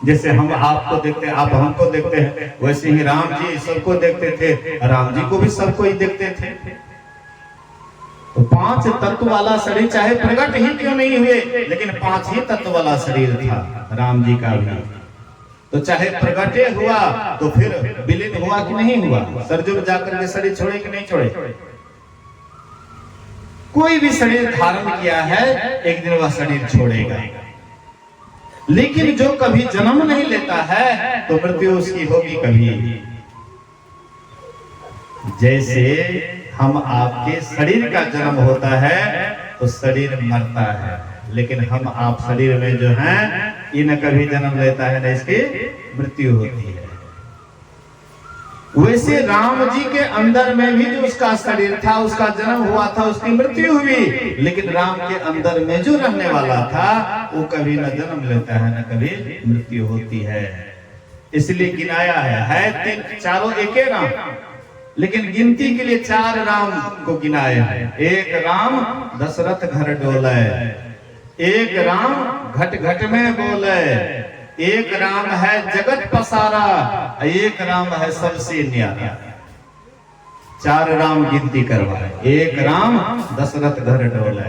जैसे हम आपको देखते हैं, आप हमको देखते हैं, वैसे ही राम जी सबको देखते थे, राम जी को भी सबको ही देखते थे। तो 5 तत्व वाला शरीर चाहे प्रकट ही क्यों नहीं हुए, लेकिन 5 ही तत्व वाला शरीर था राम जी का भी। तो चाहे प्रगटे हुआ तो फिर विलीन हुआ कि नहीं हुआ? सरजुग जाकर के शरीर छोड़े कि नहीं छोड़े? कोई भी शरीर धारण किया है एक दिन वह शरीर छोड़ेगा। लेकिन जो कभी जन्म नहीं लेता है तो मृत्यु उसकी होगी कभी। जैसे हम आपके शरीर का जन्म होता है तो शरीर मरता है, लेकिन हम आप शरीर में जो हैं ये न कभी जन्म लेता है न इसकी मृत्यु होती है। वैसे राम जी के अंदर में भी जो उसका शरीर था, उसका जन्म हुआ था, उसकी मृत्यु हुई, लेकिन राम के अंदर में जो रहने वाला था वो कभी न जन्म लेता है न कभी मृत्यु होती है। इसलिए गिनाया है 3 चारों एक ही राम, लेकिन गिनती के लिए 4 राम को गिनाया है। एक राम दशरथ घर डोले, एक राम घट घट में बोले, एक राम है जगत पसारा, एक राम है सबसे न्यारा। 4 राम गिनती करवाए। एक राम दशरथ घर डोले,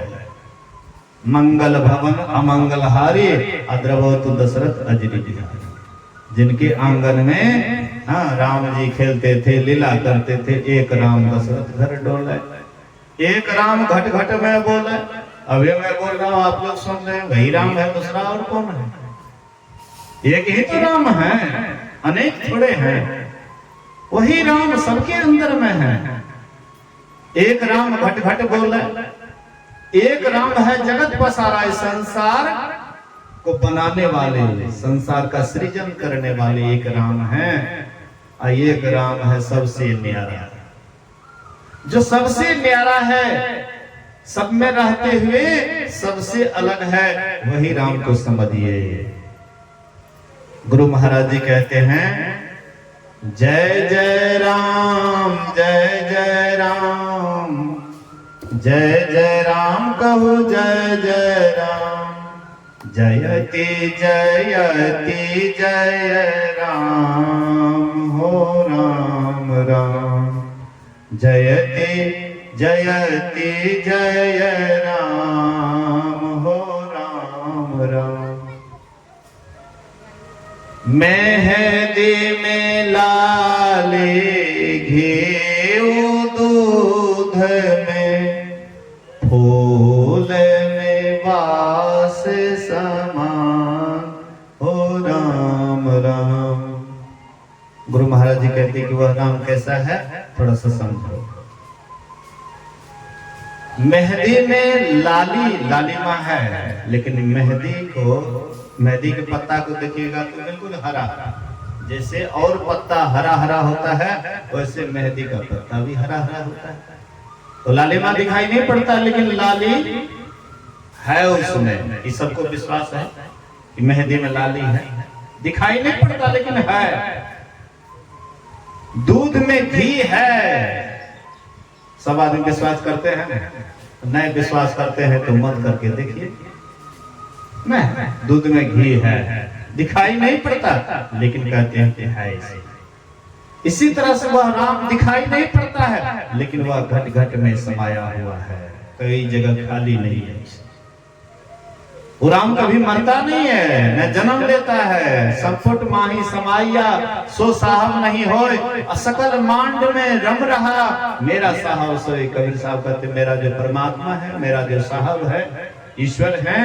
मंगल भवन अमंगल हारी, अद्रवतु दशरथ अजरी बिहारी। जिनके आंगन में राम जी खेलते थे, लीला करते थे, एक राम दशरथ घर डोले, एक राम घट घट में बोले। अभी मैं बोल रहा हूं, आप लोग सुन रहे हैं, वही राम है, दूसरा और कौन है? एक ही तो राम है, अनेक थोड़े हैं। वही राम सबके अंदर में है। एक राम घट घट बोले, एक राम है जगत पसारा, संसार को बनाने वाले, संसार का सृजन करने वाले एक राम है। और एक राम है सबसे न्यारा, जो सबसे न्यारा है, सब में रहते हुए सबसे अलग है, वही राम को समझिए। गुरु महाराज जी कहते हैं, जय जय राम, जय जय राम, जय जय राम कहो जय जय राम, जयति जयति जय राम हो राम राम, जयति जयति जय राम हो राम राम। मेहंदी में लाले घेऊ, दूध में फूल में वास समान हो राम राम। गुरु महाराज जी कहते हैं कि वह राम कैसा है, थोड़ा सा समझो। मेहंदी में लालिमा है, लेकिन मेहंदी के पत्ता को देखिएगा तो बिल्कुल हरा, जैसे और पत्ता हरा हरा होता है वैसे मेहंदी का पत्ता भी हरा हरा होता है। तो लालिमा दिखाई नहीं पड़ता, लेकिन लाली है उसमें। इस सबको विश्वास है कि मेहंदी में लाली है, दिखाई नहीं पड़ता लेकिन है। दूध में घी है, सब आदमी विश्वास करते हैं, नहीं विश्वास करते हैं तो मत करके देखिए। नहीं, दूध में घी है, दिखाई नहीं पड़ता लेकिन कहते हैं कि है। इसी तरह से वह राम दिखाई नहीं पड़ता है, लेकिन वह घट घट में समाया हुआ है, कई जगह खाली नहीं है। वो राम कभी मरता नहीं है, न जन्म लेता है। संपुट माही समाइया सो साहब नहीं होए, सकल मांड में रम रहा मेरा साहब सोए। कबीर साहब कहते मेरा जो परमात्मा है, मेरा जो साहब है, ईश्वर है,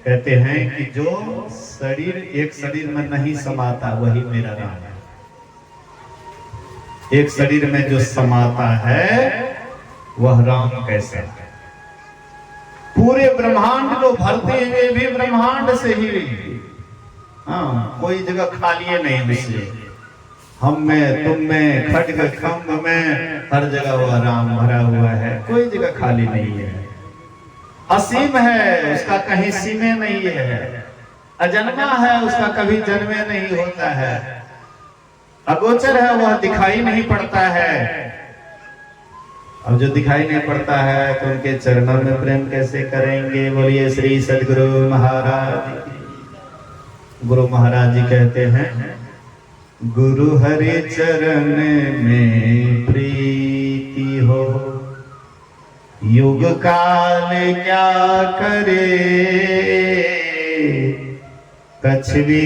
कहते हैं कि जो शरीर एक शरीर में नहीं समाता वही मेरा राम है। एक शरीर में जो समाता है वह राम कैसा है। पूरे ब्रह्मांड को भरते हुए भी ब्रह्मांड से ही, हाँ, कोई जगह खाली है नहीं उससे। हम में, तुम में, खड्ग खंभ में, हर जगह वह राम भरा हुआ है, कोई जगह खाली नहीं है। असीम है, उसका कहीं सीमे नहीं है। अजन्मा है, उसका कभी जन्मे नहीं होता है। अगोचर है, वह दिखाई नहीं पड़ता है। अब जो दिखाई नहीं पड़ता है तो उनके चरणों में प्रेम कैसे करेंगे। बोलिए श्री सद्गुरु महाराज। गुरु महाराज जी कहते हैं, गुरु हरि चरण में प्रीति हो, युग काल क्या करे, कछवी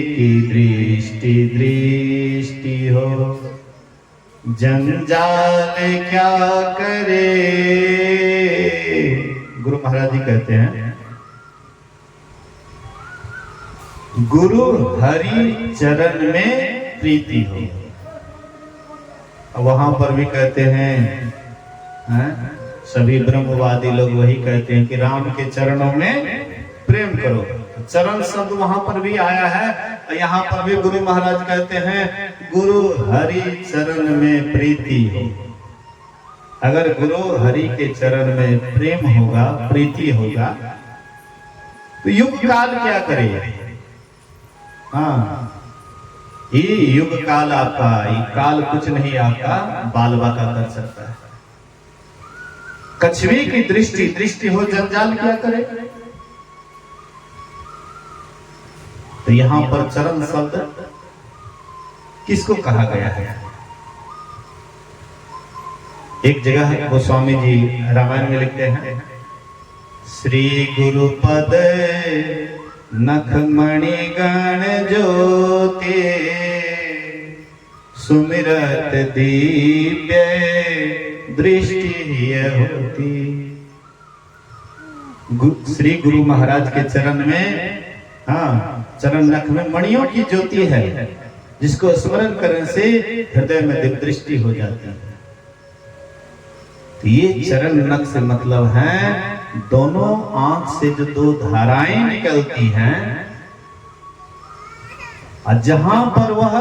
की दृष्टि दृष्टि हो, जंजाल क्या करे। गुरु महाराज जी कहते हैं, गुरु हरि चरण में प्रीति हो। वहां पर भी कहते हैं, सभी ब्रह्मवादी लोग वही कहते हैं कि राम के चरणों में प्रेम करो। चरण शब्द वहां पर भी आया है, यहाँ पर भी गुरु महाराज कहते हैं गुरु हरि चरण में प्रीति हो। अगर गुरु हरि के चरण में प्रेम होगा, प्रीति होगा, तो युग काल क्या करे। हाँ, ये युग काल आपका, ये काल कुछ नहीं आपका बाल बाका कर सकता है। कछवी की दृष्टि दृष्टि हो, जंजाल क्या करे। तो यहां पर चरण शब्द किसको कहा गया है। एक जगह है, गोस्वामी जी रामायण में लिखते हैं, श्री गुरु पद नखमणि गण ज्योति, सुमिरत दिव्य दृष्टि होती। श्री गुरु महाराज के चरण में, हाँ, चरण नख में मणियों की ज्योति है, जिसको स्मरण करने से हृदय में दिव्य दृष्टि हो जाती है। तो ये चरण नख से मतलब है दोनों आंख से जो दो धाराएं निकलती हैं, और जहां पर वह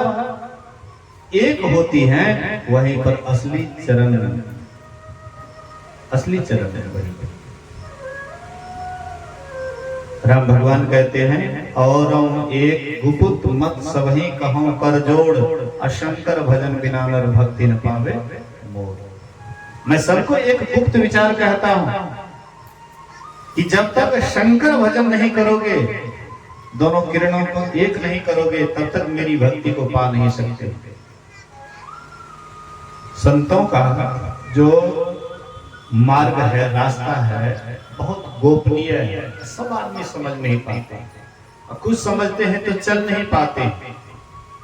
एक होती हैं, वहीं पर असली चरण है वही। राम भगवान कहते हैं, और एक गुपुत मत सबही कहूं कर जोड़, अशंकर भजन बिना नर भक्ति न पावे मोर। मैं सबको एक गुप्त विचार कहता हूं कि जब तक शंकर भजन नहीं करोगे, दोनों किरणों को एक नहीं करोगे, तब तक मेरी भक्ति को पा नहीं सकते। संतों का जो मार्ग है, रास्ता है, बहुत गोपनीय है, सब आदमी समझ नहीं पाते। कुछ समझते हैं तो चल नहीं पाते,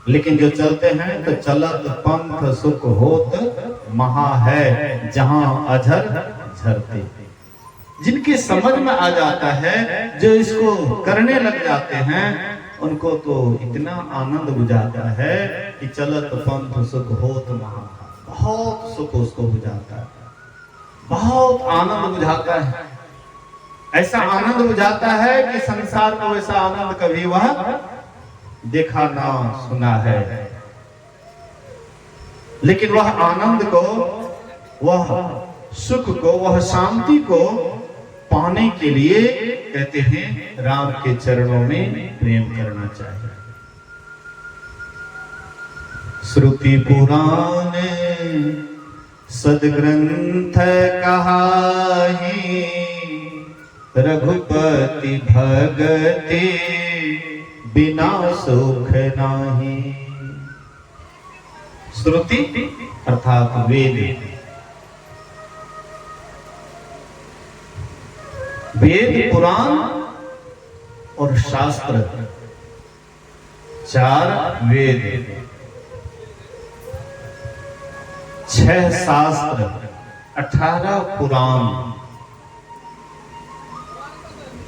लेकिन जो चलते हैं तो चलत पंथ सुख होत महा है, जहां अझर झरते। जिनके समझ में आ जाता है, जो इसको करने लग जाते हैं, उनको तो इतना आनंद बुझाता है कि चलत पंथ सुख होत महा, बहुत सुख उसको बुझाता है, बहुत आनंद बुझाता है। ऐसा आनंद बुझाता है कि संसार को ऐसा आनंद कभी वह देखा ना सुना है। लेकिन वह आनंद को, वह सुख को, वह शांति को पाने के लिए कहते हैं राम के चरणों में प्रेम करना चाहिए। श्रुति पुराण सदग्रंथ कहाही, रघुपति भगति बिना सुख नाही। श्रुति अर्थात वेद, वेद पुराण और शास्त्र, चार वेद, 6 शास्त्र, 18 पुराण।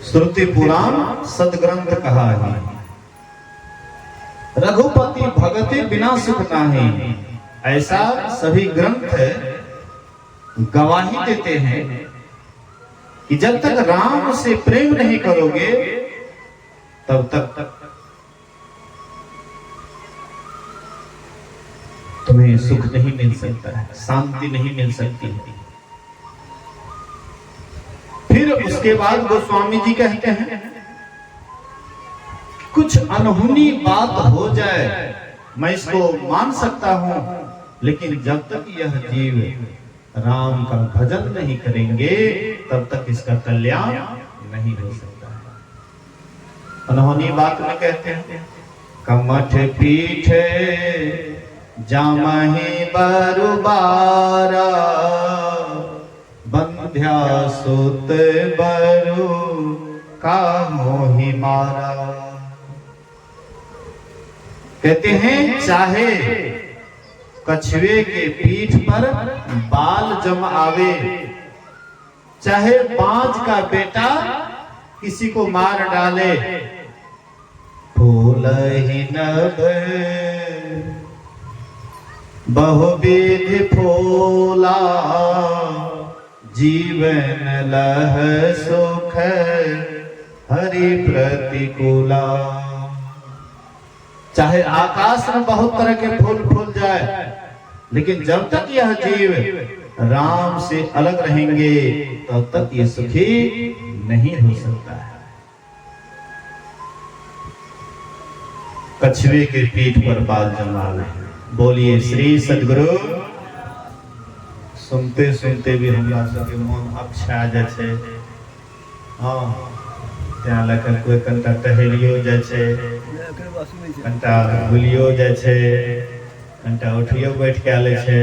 श्रुति पुराण सदग्रंथ कहा है। रघुपति भगति बिना सुख नाही, ऐसा सभी ग्रंथ गवाही देते हैं कि जब तक राम से प्रेम नहीं करोगे तब तक तुम्हें सुख नहीं मिल सकता है, शांति नहीं मिल सकती है। फिर उसके बाद गोस्वामी जी कहते हैं कुछ अनहोनी बात हो जाए मैं इसको मान सकता हूं, लेकिन जब तक यह जीव राम का भजन नहीं करेंगे तब तक इसका कल्याण नहीं हो सकता है। अनहोनी बात में कहते हैं कमठ पीठ जामहि बरुबारा बंध्या सुत बरु का मोहि मारा। कहते हैं चाहे कछुए के पीठ पर बाल जम आवे, चाहे बाज का बेटा किसी को मार डाले, फूल ही नभ बहुविध फूला जीवन लह सुख हरि प्रतिकूला। चाहे आकाश में बहुत तरह के फूल फूल जाए, लेकिन जब तक यह जीव राम से अलग रहेंगे तब तक ये सुखी नहीं हो सकता है। कछुए के पीठ पर बाल जमावे। बोलिए श्री सद्गुरु। सुनते सुनते भी हमरा सबके मन अक्षा जाय छै। हाँ, ત્યાં લખન કોઈ કંટા ટહેલિયો જાય છે, કંટા ભૂલિયો જાય છે, કંટા ઉઠિયો बैठ के आले છે,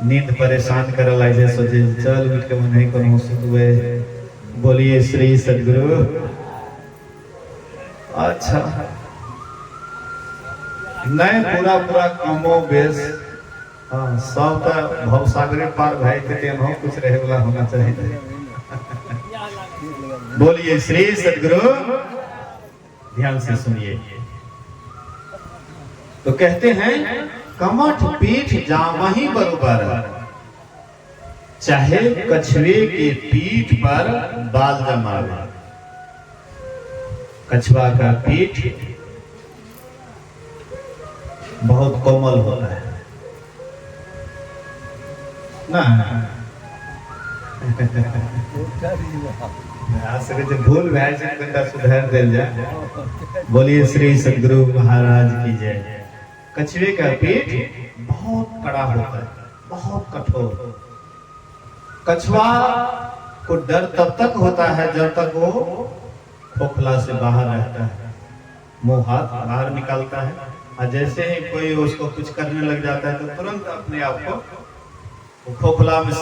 नींद परेशान करे लागे છે, सोचे चल उठ के मन नहीं कोनो सुतवे। बोलिए श्री सद्गुरु। अच्छा नहीं पूरा पूरा कमो बेस, हाँ सब तो भवसागरे पार भाई थे तेन कुछ रहे वाला होना चाहिए। बोलिए श्री सद्गुरु। ध्यान से सुनिए। तो कहते हैं कमठ पीठ जामहि बरुबर, चाहे कछुए के पीठ पर बाल जमावे। कछुआ का पीठ बहुत कोमल होता है ना। भूल भाई से कंटा सुधार दिल जाए। बोलिए श्री सद्गुरु महाराज की जय। कछुए का पीठ बहुत कड़ा होता है, बहुत कठोर। कछुआ को डर तब तक होता है जब तक वो खोखला से बाहर रहता है, मुंह हाथ बाहर निकालता है, और जैसे ही कोई उसको कुछ करने लग जाता है तो तुरंत अपने आप को खोखला में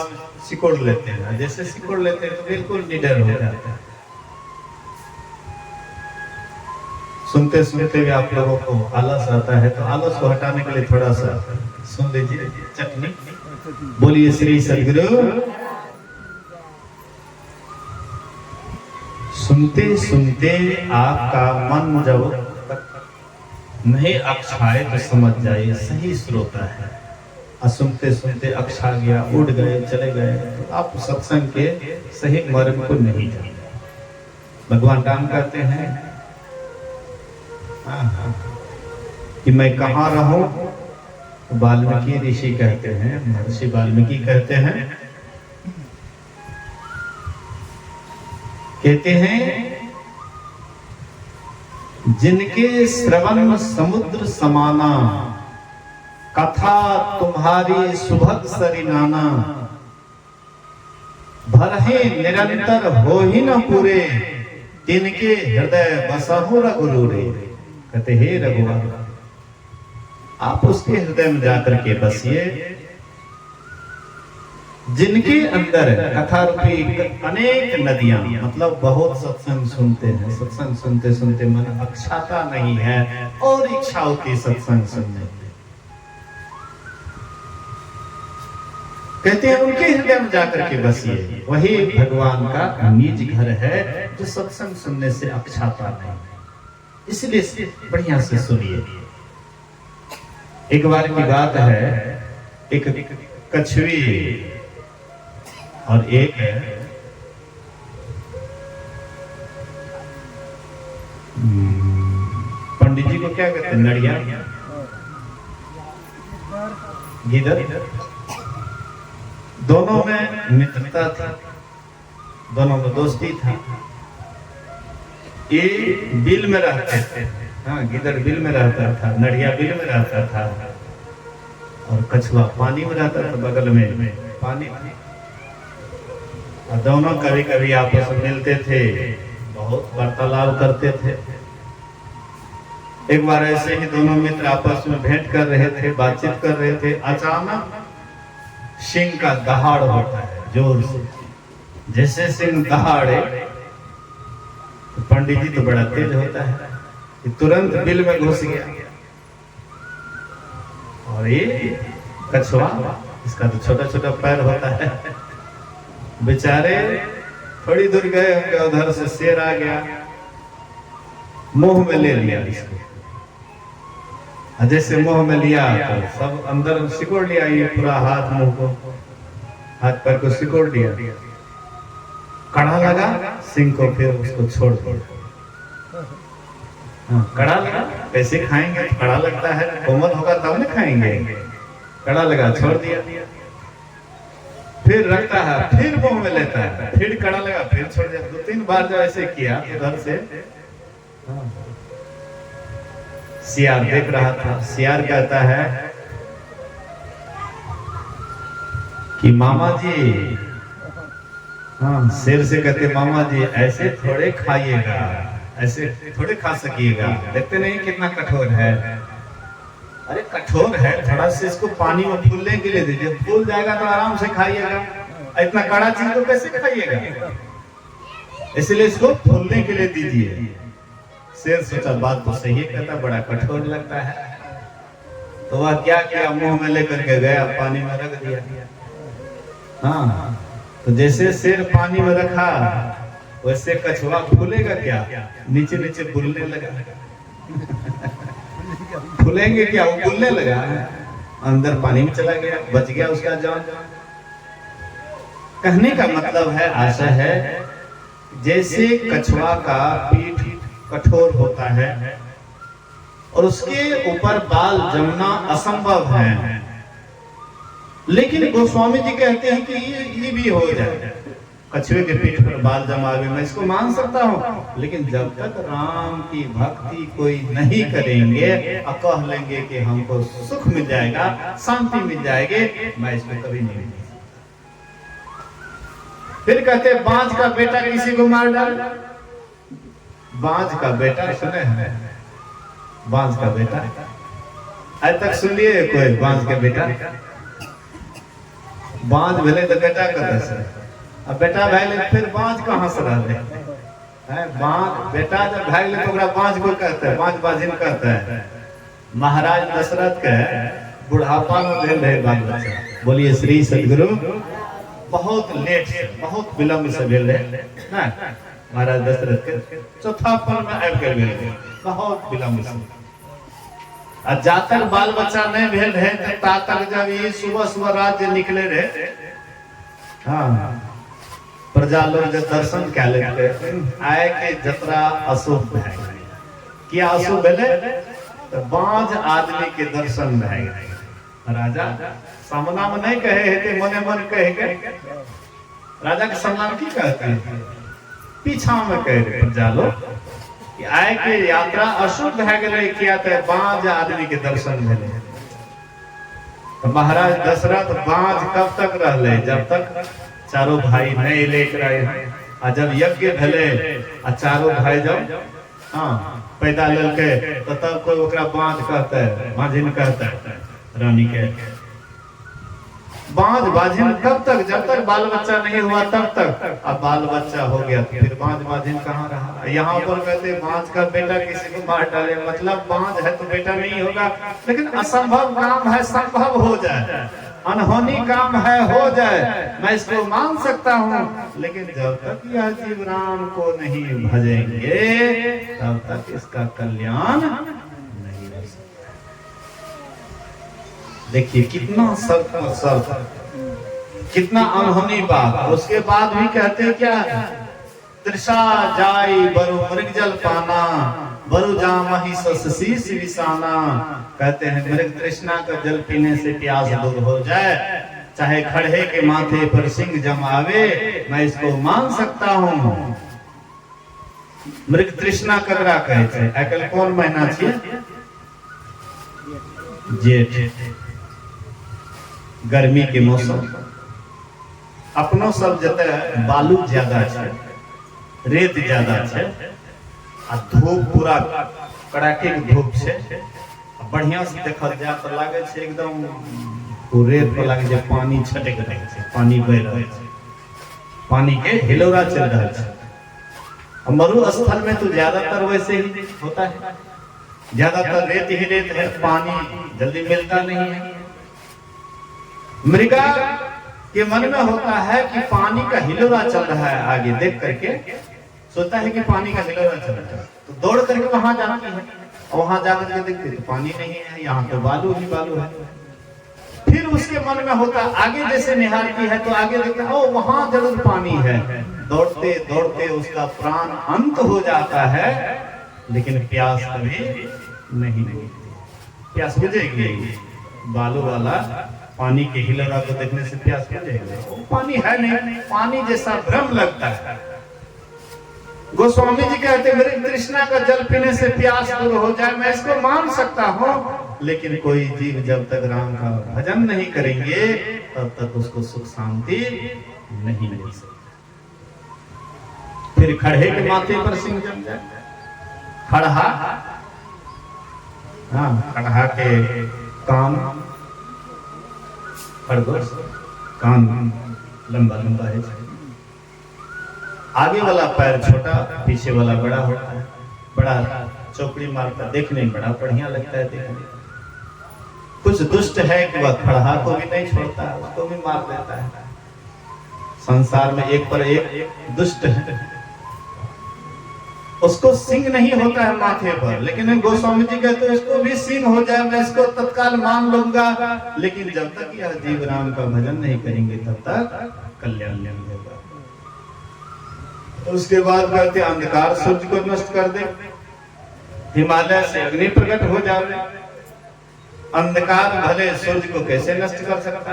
सिकोड़ लेते हैं। जैसे सिकोड़ लेते हैं तो बिल्कुल निडर हो जाता है। सुनते सुनते भी आप लोगों को आलस आता है, तो आलस को हटाने के लिए थोड़ा सा सुन लीजिए चटनी। बोलिए श्री सद्गुरु। सुनते सुनते आपका मन जब नहीं अक्षाए तो समझ जाइए सही श्रोता है, और सुनते सुनते अक्षा गया, उड़ गए, चले गए, तो आप सत्संग के सही मर्म को नहीं जानते। भगवान राम कहते हैं कि मैं कहाँ रहूं, वाल्मीकि ऋषि कहते हैं, महर्षि वाल्मीकि कहते हैं जिनके श्रवण समुद्र समाना, कथा तुम्हारी सुभग सरिनाना, भरहे निरंतर हो ही न पूरे, तिनके हृदय बसहु रघुरूरे। कहते हे रघुवर, आप उसके हृदय में जाकर के बसिए जिनके अंदर कथा रूपी अनेक नदियां, मतलब बहुत सत्संग सुनते हैं, सत्संग सुनते सुनते मन अक्षाता नहीं है और इच्छा होती सत्संग सुनने। कहते हैं उनके हृदय में जाकर के बसिए, वही भगवान का निज घर है जो सत्संग सुनने से अक्षाता नहीं। इसलिए बढ़िया से सुनिए। एक बार की बात है, एक कछुई और एक पंडित जी को क्या कहते हैं, नड़िया गिदर, दोनों में मित्रता थी, दोनों में दोस्ती था। ये बिल में रहते थे, हाँ गिदर बिल में रहता था, नड़िया बिल में रहता था और कछुआ पानी में रहता था, बगल में पानी। और दोनों कभी कभी आपस में मिलते थे, बहुत वार्तालाप करते थे। एक बार ऐसे ही दोनों मित्र आपस में भेंट कर रहे थे, बातचीत कर रहे थे, अचानक सिंह का दहाड़ होता है जोर से। जैसे सिंह दहाड़े तो पंडित जी तो बड़ा तेज होता है, तुरंत बिल में घुस गया। और ये कछुआ, इसका तो छोटा छोटा पैर होता है, बेचारे थोड़ी दूर गए होंगे, उधर से शेर आ गया, मुंह में ले लिया इसको। जैसे मुंह में लिया तो सब अंदर सिकोड़ लिया, ये पूरा हाथ मुंह को, हाथ पैर को सिकोड़ लिया। कड़ा लगा सिंह को, फिर उसको छोड़ दिया। कड़ा लगा, कैसे खाएंगे, कड़ा लगता है, कोमल होगा तब ना खाएंगे। कड़ा लगा, छोड़ दिया। फिर रखता है, फिर मुंह में लेता है, फिर कड़ा लगा, फिर छोड़ दिया। 2-3 बार जब ऐसे किया उधर से सियार देख रहा था। सियार कहता है कि मामा जी, हाँ शेर से कहते मामा जी ऐसे थोड़े खाइएगा, ऐसे थोड़े खा सकिएगा, देखते नहीं कितना कठोर है। अरे कठोर है, थोड़ा सा इसको पानी में फूलने के लिए दीजिए, फूल जाएगा तो आराम से खाइएगा, इतना कड़ा चीज तो कैसे खाइएगा, इसलिए इसको फूलने के लिए दीजिए। शेर सोचा बात तो सही है, कहता बड़ा कठोर लगता है। तो वह क्या किया, मुंह में लेकर के गया, पानी में रख दिया। हाँ तो जैसे शेर पानी में रखा, वैसे कछुआ फूलेगा क्या, नीचे नीचे बुलने लगा। फूलेंगे क्या, वो बुलने लगा, अंदर पानी में चला गया, बच गया उसका जान। कहने का मतलब है, आशा है, जैसे कछुआ का पीठ कठोर होता है और उसके ऊपर बाल जमना असंभव है, लेकिन गोस्वामी जी कहते हैं कि ये भी हो जाए, कछुए के पीठ पर बाल जमावे, मैं इसको मान सकता हूँ। लेकिन जब तक राम की भक्ति कोई नहीं करेंगे और कह लेंगे कि हमको सुख मिल जाएगा, शांति मिल जाएगी, मैं इसको कभी नहीं मान सकता। फिर कहते बाज का बेटा किसी को मार डाल। बाज का बेटा सुने हैं, बाज का बेटा आज तक सुनिए कोई बाज का बेटा। बाज भले तो बेटा कहते हैं, अब बेटा भाई फिर बाज कहाँ से रहते हैं, बाज बेटा जब भाई तो बाज को कहते हैं, बाज बाजिन कहते हैं। महाराज दशरथ के बुढ़ापा में भेल रहे बाल बच्चा, बोलिए श्री सदगुरु। बहुत लेट से, बहुत विलंब से भेल रहे महाराज दशरथ के, चौथा पल में आबि गेल, बहुत विलंब से। जब तक बाल बच्चा नहीं भेल रहे ता तक, जब ये सुबह सुबह राज्य निकले रहे, हाँ प्रजा लोग जब दर्शन क्या लेते आए के जतरा अशुभ भए गेल। क्या अशुभ भेले, तो बाज आदमी के दर्शन भए गेल। राजा सामना में नहीं कहे हेते, मने मन कहे के राजा के सम्मान की कहते हैं, पीछा में कह रहे प्रजा लोग कि आए के यात्रा अशुभ भए गेलै, किया तो बाज आदमी के दर्शन भेले। तो महाराज दशरथ बाज कब तक रहले, जब तक चारों भाई नहीं लेकर आए। आ जब यज्ञ भेले आ चारों भाई जब हाँ पैदा लेलके, तो तब कोई ओकरा बाज कहता है, बाजिन कहता है रानी के। बाज बाजिन कब तक, जब तक बाल बच्चा नहीं हुआ तब तक। अब बाल बच्चा हो गया तो फिर बाज बाजिन कहाँ रहा। यहाँ पर कहते बाज का बेटा किसी को मार डाले, मतलब बाज है तो बेटा नहीं होगा, लेकिन असंभव काम है संभव हो जाए, अनहोनी काम है हो जाए, मैं इसको मान सकता हूँ। लेकिन जब तक यह जीव राम को नहीं भजेंगे तब तक इसका कल्याण नहीं हो सकता। देखिए कितना शर्त पर शर्त, कितना अनहोनी बात। उसके बाद भी कहते हैं क्या, तृषा जाई बरु मृग जल पाना, बरु जामहि सस शीस विसाना। कहते हैं मृग तृष्णा का जल पीने से प्यास दूर हो जाए, चाहे खड़े के माथे पर सिंह जमावे, मैं इसको मान सकता हूँ। मृग तृष्णा ककरा कहै छै? आइकाल्हि कोन महीना छियै? जेठ, गर्मी के मौसम। अपनो सब जते बालू ज्यादा छै, रेत ज्यादा छै, आ धूप पूरा कड़ाके के धूप छै, बढ़िया से देखल जाए तो लागे छै एकदम वो रेत पर लागे छै पानी छटक रहै छै, पानी बह रहल छै, पानी के हिलोरा चल रहा है। मरुस्थल में तो ज्यादातर वैसे ही होता है, ज्यादातर रेत ही रेत है, पानी जल्दी मिलता नहीं है। मृगा के मन में होता है कि पानी का हिलोरा चल रहा है, आगे देख करके सोचता है कि पानी का हिलोरा चल रहा है, तो दौड़ करके वहां जाती है, और वहां जाकर के देखते तो पानी नहीं है, यहाँ तो बालू ही बालू है। फिर उसके मन में होता, आगे जैसे निहारती है तो आगे देखता है ओ वहां जरूर पानी है। दौड़ते दौड़ते उसका प्राण अंत हो जाता है, लेकिन प्यास कभी नहीं मिलती। प्यास बुझेगी? बालू वाला पानी के हिलोरा को देखने से प्यास बुझेगी? वो पानी है नहीं, पानी जैसा भ्रम लगता है। गोस्वामी जी कहते मेरे तृष्णा का जल पीने से प्यास दूर हो जाए, मैं इसको मान सकता हूँ, लेकिन कोई जीव जब तक राम का भजन नहीं करेंगे तब तक उसको सुख शांति नहीं मिल सकती। फिर खड़े के माथे पर सिंह जम जाए, खड़हा, हाँ खड़हा के कान, खरगोश कान लंबा लंबा है, आगे वाला पैर छोटा, पीछे वाला बड़ा होता है, बड़ा चौकड़ी मारता, देखने में बड़ा बढ़िया लगता है देखने। कुछ दुष्ट है कि वह खड़हा को भी नहीं छोड़ता, उसको भी मार देता है। संसार में एक पर एक दुष्ट है, उसको सिंह नहीं होता है माथे पर, लेकिन गोस्वामी जी कहते हैं इसको भी सिंह हो जाए मैं इसको तत्काल मान लूंगा, लेकिन जब तक यह जीव राम का भजन नहीं करेंगे तब तक कल्याण नहीं होगा। उसके बाद कहते अंधकार सूर्य को नष्ट कर दे, हिमालय से अग्नि प्रकट हो जाए। अंधकार भले सूर्य को कैसे नष्ट कर सकता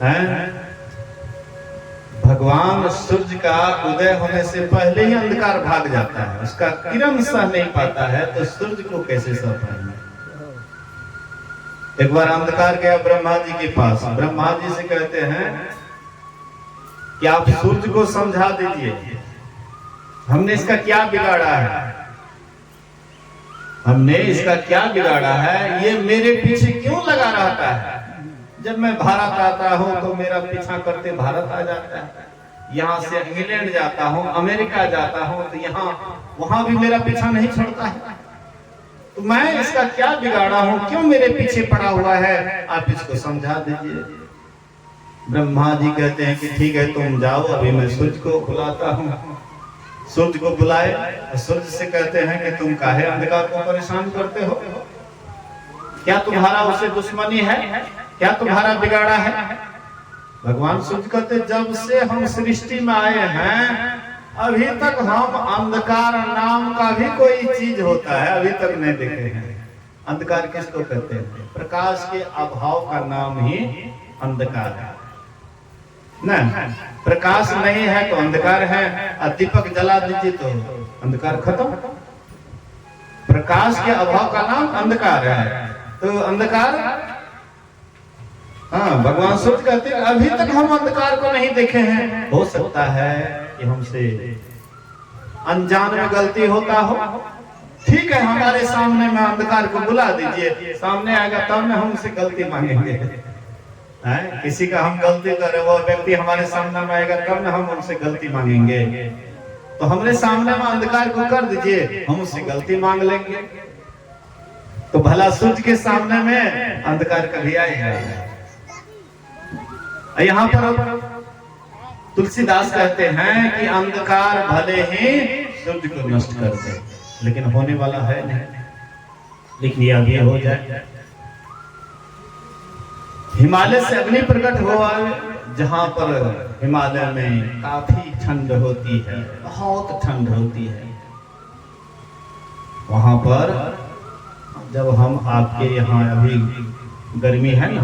है? भगवान सूर्य का उदय होने से पहले ही अंधकार भाग जाता है, उसका किरण सह नहीं पाता है, तो सूर्य को कैसे सह पाएंगे? एक बार अंधकार गया ब्रह्मा जी के पास, ब्रह्मा जी से कहते हैं कि आप सूर्य को समझा दीजिए, हमने इसका क्या बिगाड़ा है, हमने इसका क्या बिगाड़ा है, ये मेरे पीछे क्यों लगा रहता है? जब मैं भारत आता हूं तो मेरा पीछा करते भारत आ जाता है, यहाँ से इंग्लैंड जाता हूँ, अमेरिका जाता हूँ, तो यहाँ वहां भी मेरा पीछा नहीं छोड़ता है, तो मैं इसका क्या बिगाड़ा हूँ, क्यों मेरे पीछे पड़ा हुआ है, आप इसको समझा दीजिए। ब्रह्मा जी कहते हैं कि ठीक है तुम जाओ, अभी मैं सूर्य को बुलाता हूँ। सूर्य को बुलाए, सूर्य से कहते हैं कि तुम काहे अंधकार को परेशान करते हो, क्या तुम्हारा उससे दुश्मनी है, क्या तुम्हारा बिगाड़ा है? भगवान सूर्य कहते जब से हम सृष्टि में आए हैं अभी तक हम अंधकार नाम का भी कोई चीज होता है अभी तक नहीं देखे हैं। अंधकार किसको कहते हैं? प्रकाश के अभाव का नाम ही अंधकार है ना। प्रकाश नहीं है तो अंधकार है, और दीपक जला दीजिए तो अंधकार खत्म। प्रकाश के अभाव का नाम अंधकार है, तो अंधकार, हाँ भगवान सूर्य कहते हैं अभी तक हम अंधकार को नहीं देखे हैं। हो सकता है कि हमसे अनजान में गलती होता हो, ठीक है हमारे सामने में अंधकार को बुला दीजिए, सामने आएगा तब में हमसे गलती मांगेंगे। किसी का हम गलती करे, वो व्यक्ति हमारे सामने में आएगा तब ना हम उनसे गलती मांगेंगे, तो हमारे सामने में अंधकार को कर दीजिए, हम उससे गलती मांग लेंगे, तो भला सूर्य के सामने में अंधकार कभी आएगा? यहाँ पर तुलसीदास कहते हैं कि अंधकार भले ही सूर्य को नष्ट कर दे, लेकिन होने वाला है नहीं, लेकिन यह भी हो जाए। हिमालय से अग्नि प्रकट हुआ, जहां पर हिमालय में काफी ठंड होती है, बहुत ठंड होती है। वहां पर जब हम आपके यहाँ अभी गर्मी है ना,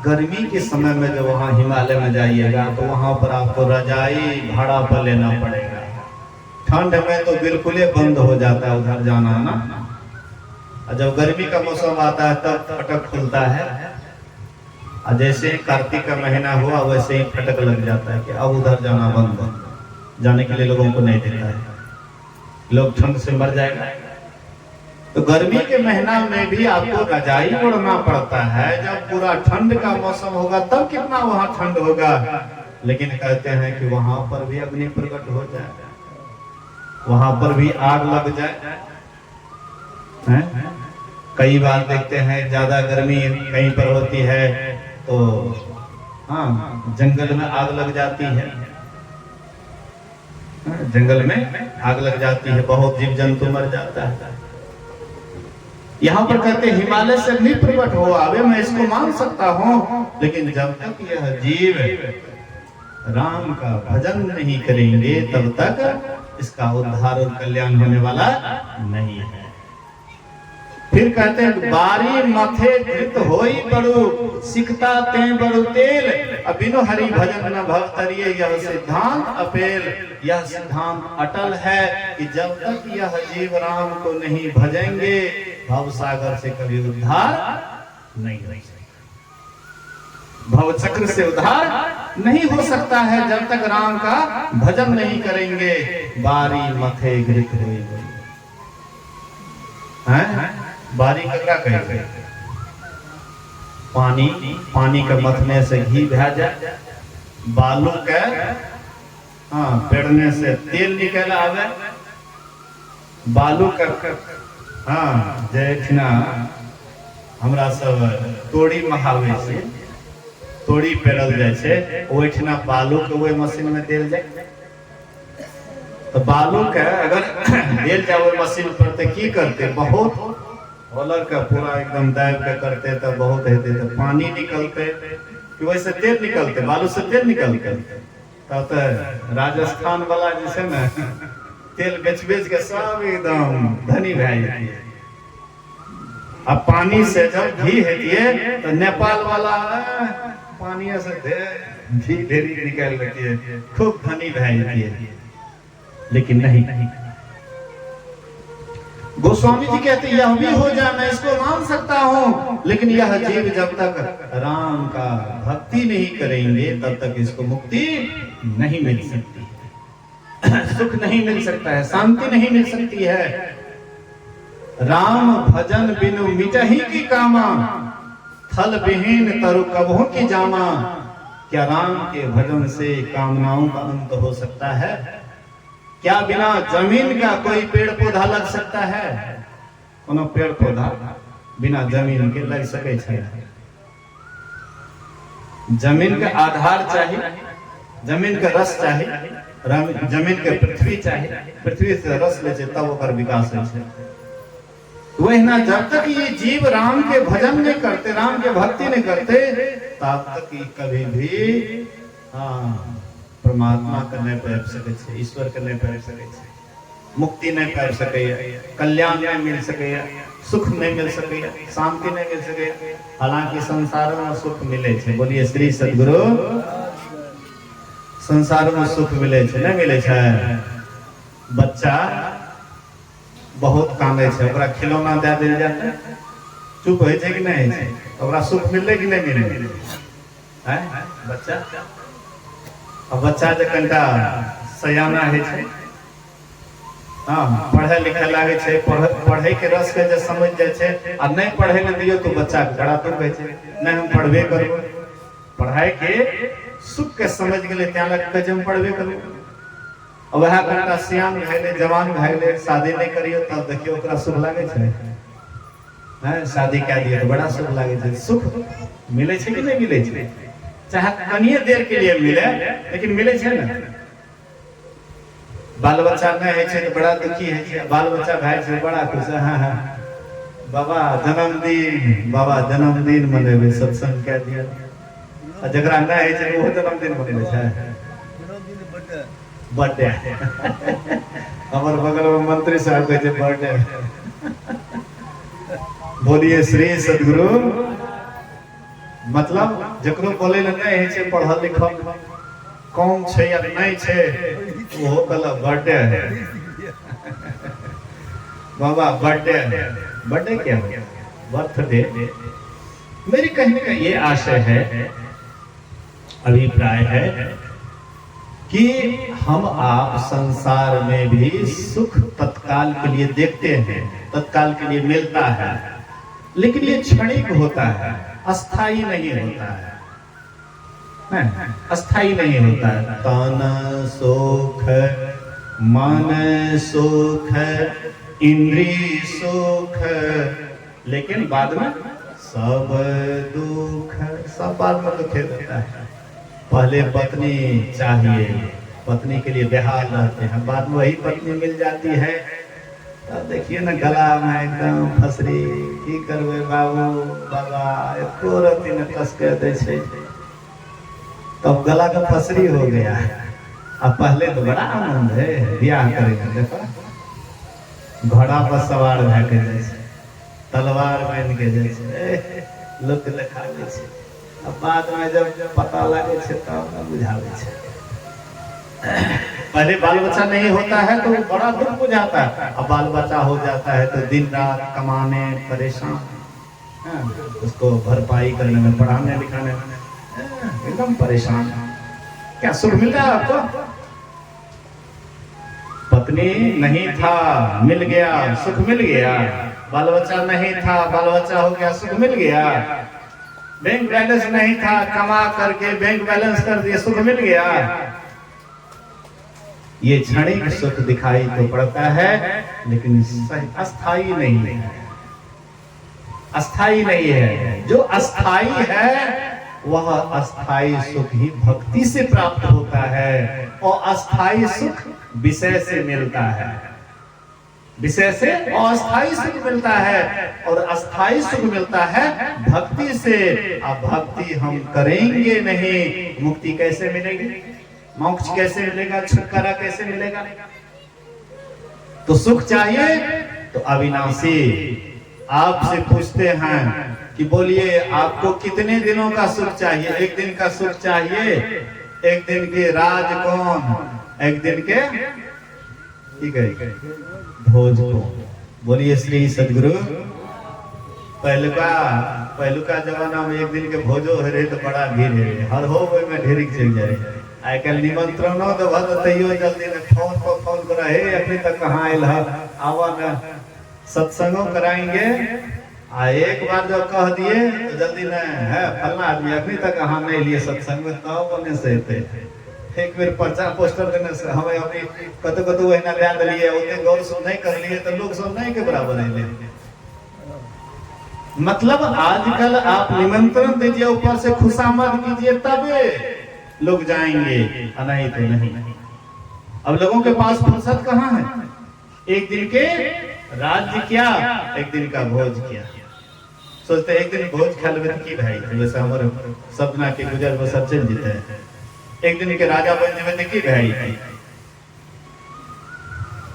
गर्मी के समय में जब वहाँ हिमालय में जाइएगा तो वहां पर आपको रजाई भाड़ा पर लेना पड़ेगा। ठंड में तो बिल्कुल ही बंद हो जाता है उधर जाना ना, और जब गर्मी का मौसम आता है तब फटक खुलता है। और जैसे कार्तिक का महीना हुआ वैसे ही फटक लग जाता है कि अब उधर जाना बंद, जाने के लिए लोगों को नहीं देता है, लोग ठंड से मर जाएगा। तो गर्मी के महीना में भी आपको रजाई ओढ़ना पड़ता है। जब पूरा ठंड का मौसम होगा तब कितना वहां ठंड होगा। लेकिन कहते हैं कि वहां पर भी अग्नि प्रकट हो जाए, वहां पर भी आग लग जाए। कई बार देखते हैं ज्यादा गर्मी कहीं पर होती है तो हाँ जंगल में आग लग जाती है, जंगल में आग लग जाती है, बहुत जीव जंतु मर जाता है। यहाँ पर कहते हैं हिमालय से अग्नि प्रकट हो आवे, मैं इसको मान सकता हूँ, लेकिन जब तक यह जीव राम का भजन नहीं करेंगे तब तक इसका उद्धार और कल्याण होने वाला नहीं है। फिर कहते हैं बारी मथे धृत होई बड़ू सिकता ते बड़ू तेल, अबिनो हरि भजन न भवतरिये, यह सिद्धांत अपेल। यह सिद्धांत अटल है कि जब तक यह जीव राम को नहीं भजेंगे भव सागर से कभी उद्धार नहीं हो सकता, भव चक्र से उद्धार नहीं हो सकता है जब तक राम का भजन नहीं करेंगे। बारी मथे घृत हुई बारी ककरा कहे, पानी के मथने से घी बह जाए, बालू के पेड़ने से तेल निकल आवे, बालू का जैठना हमरा सब तोड़ी महावे से तोड़ी पेरल जाए छे, ओठना बालू के वही मशीन में देल जाए। तो बालू के अगर देल जाए वही मशीन पर तो की करते, बहुत होलर का पूरा एकदम दाब के करते तो बहुत हेते, तो पानी निकलते कि वैसे तेल निकलते, बालू से तेल निकलते। तब तो राजस्थान वाला जैसे ना तेल बेच बेच के सब एकदम धनी भाई है। अब पानी से जब घी है तो नेपाल वाला पानी से घी ढेरी निकाल लेती है, खूब धनी भाई है। लेकिन नहीं, गोस्वामी जी कहते यह भी हो जाए मैं इसको मान सकता हूँ, लेकिन यह जीव जब तक राम का भक्ति नहीं करेंगे तब तक इसको मुक्ति नहीं मिल सकती है, सुख नहीं मिल सकता है, शांति नहीं मिल सकती है। राम भजन बिनु मिटहि की कामा, थल विहीन तरु कबहु की जामा। क्या राम के भजन से कामनाओं का अंत हो सकता है? क्या बिना जमीन का कोई पेड़ पौधा लग सकता है? कोनो पेड़ पौधा बिना जमीन के लग सके छे? जमीन का आधार चाहिए, जमीन का रस चाहिए, जमीन के पृथ्वी चाहिए, पृथ्वी से रस ले तब ओकर विकास हो छे। वही ना, जब तक ये जीव राम के भजन नहीं करते, राम के भक्ति नहीं करते, तब तक कभी भी परमात्मा के नहीं पाबि सकै छै, ईश्वर के नहीं पाबि सकै छै, मुक्ति नहीं पाबि सकैया, कल्याण नहीं मिल सकैया, सुख नहीं मिल सकैया, शांति नहीं मिल सकैया। हालांकि संसार में सुख मिले छे, बोलिए श्री सद्गुरु। संसार में सुख मिले छे, नहीं मिले छे? बच्चा बहुत कांदे छे, ओकरा खिलौना दे देल जाते, चुप होय छे कि नहीं है? ओकरा सुख मिले कि नहीं मिले? हैं बच्चा, अब बच्चा जे कनिटा सयाना है छे, पढ़े लिखे लागे छे, पढ़े के रस के जे समझ जाए छे, आ नहीं पढ़े ले दियो तो बच्चा बड़ा दुख है छे, नहीं हम पढ़बे करबो, पढ़ाई के सुख के समझ गेले त्या लग के हम पढ़बे करबो। अब वह कनिटा सियान भइले, जवान भइले, शादी नहीं करियो तब देखियो ओकरा सुख लागे छे, हैं शादी कह दियो तो बड़ा सुख लागे छे। सुख मिले छे कि नहीं मिले छे? चाहे कनिए देर के लिए मिले, लेकिन मिले छे ना। बाल बच्चा नहीं है छे तो बड़ा दुखी है छे, बाल बच्चा भाई छे बड़ा खुश है, हाँ बाबा जन्मदिन मनेबे सत्संग कह दिया आ जकरा ना है छै वो जन्मदिन मनेबे छै बर्थडे हमर बगल में मंत्री साहब कहै छै बर्थडे बोलिए श्री सद्गुरु मतलब जकरो बोले ले नहीं है छै पढ़ल लिखल कौन छै या नहीं छै वो कल बर्थडे है बाबा बर्थडे क्या है बर्थडे मेरी कहने का ये आशय है अभिप्राय है कि हम आप संसार में भी सुख तत्काल के लिए देखते हैं तत्काल के लिए मिलता है लेकिन ये क्षणिक होता है अस्थाई नहीं होता है अस्थाई नहीं होता है तन सुख मन सुख इंद्रिय सुख लेकिन बाद में सब दुख सब बाद में दुख रहता है पहले पत्नी चाहिए पत्नी के लिए बेहाल रहते हैं बाद में वही पत्नी मिल जाती है तब देखिए ना गला में एकदम फसरी की करबे बाबू बाबा एको रति ने कस कर दे छे तब गला का फसरी हो गया अब पहले तो बड़ा आनंद है ब्याह करेगा देखो घोड़ा पर सवार भए के जाए छै तलवार बन के जाए छै लोक देखाबै छै अब बाद में जब पता लगे छै तब बुझावे छै पहले बाल बच्चा नहीं होता है तो बड़ा दुख बुझाता है अब बाल बच्चा हो जाता है तो दिन रात कमाने परेशान उसको भरपाई करने में पढ़ाने लिखाने में एकदम परेशान क्या सुख मिल रहा है आपको पत्नी नहीं था मिल गया सुख मिल गया बाल बच्चा नहीं था बाल बच्चा हो गया सुख मिल गया बैंक बैलेंस नहीं था कमा करके बैंक बैलेंस कर दिया सुख मिल गया ये क्षणिक सुख दिखाई तो पड़ता है लेकिन अस्थाई नहीं है अस्थाई नहीं है जो अस्थाई है वह अस्थाई सुख ही भक्ति से प्राप्त होता है और अस्थाई सुख विषय से मिलता है विषय से अस्थाई सुख मिलता है और अस्थाई सुख मिलता है भक्ति से अब भक्ति हम करेंगे नहीं मुक्ति कैसे मिलेगी मोक्ष कैसे मिलेगा छुटकारा कैसे मिलेगा तो सुख चाहिए तो अविनाशी आपसे पूछते हैं कि बोलिए आपको कितने दिनों का सुख चाहिए एक दिन का सुख चाहिए एक दिन के राज कौन एक दिन के ठीक है भोज को बोलिए श्री सद्गुरु पहलुका जमाना में एक दिन के भोजो रहे तो बड़ा भीड़ है हर हो में ढेरिक चल जाए आई कल निमंत्रण तो भर तैयो जल्दी ने फोन पर फोन कर हे अभी तक कहाँ आयल है आवा ना सत्संगों कराएंगे आ एक बार जब कह दिए तो जल्दी न है फलना आदमी अभी तक कहाँ नहीं लिए सत्संग में तब बोलने से थे एक बार पर्चा पोस्टर देने से हमें अपनी कतो वही ना ध्यान दिए उतने गौर सुन नहीं कर लिए तो लोग सुन नहीं के बराबर नहीं ले मतलब आजकल आप निमंत्रण दीजिए ऊपर से खुशामद कीजिए तबे लोग जाएंगे नहीं तो नहीं अब लोगों के पास फुर्सत कहाँ है एक दिन के राज्य क्या एक दिन का भोज क्या सोचते एक दिन भोज खा लेवे तो की भाई जैसे हमारे सपना के गुजर बसर चल जीते हैं एक दिन के राजा बन जावे तो की भाई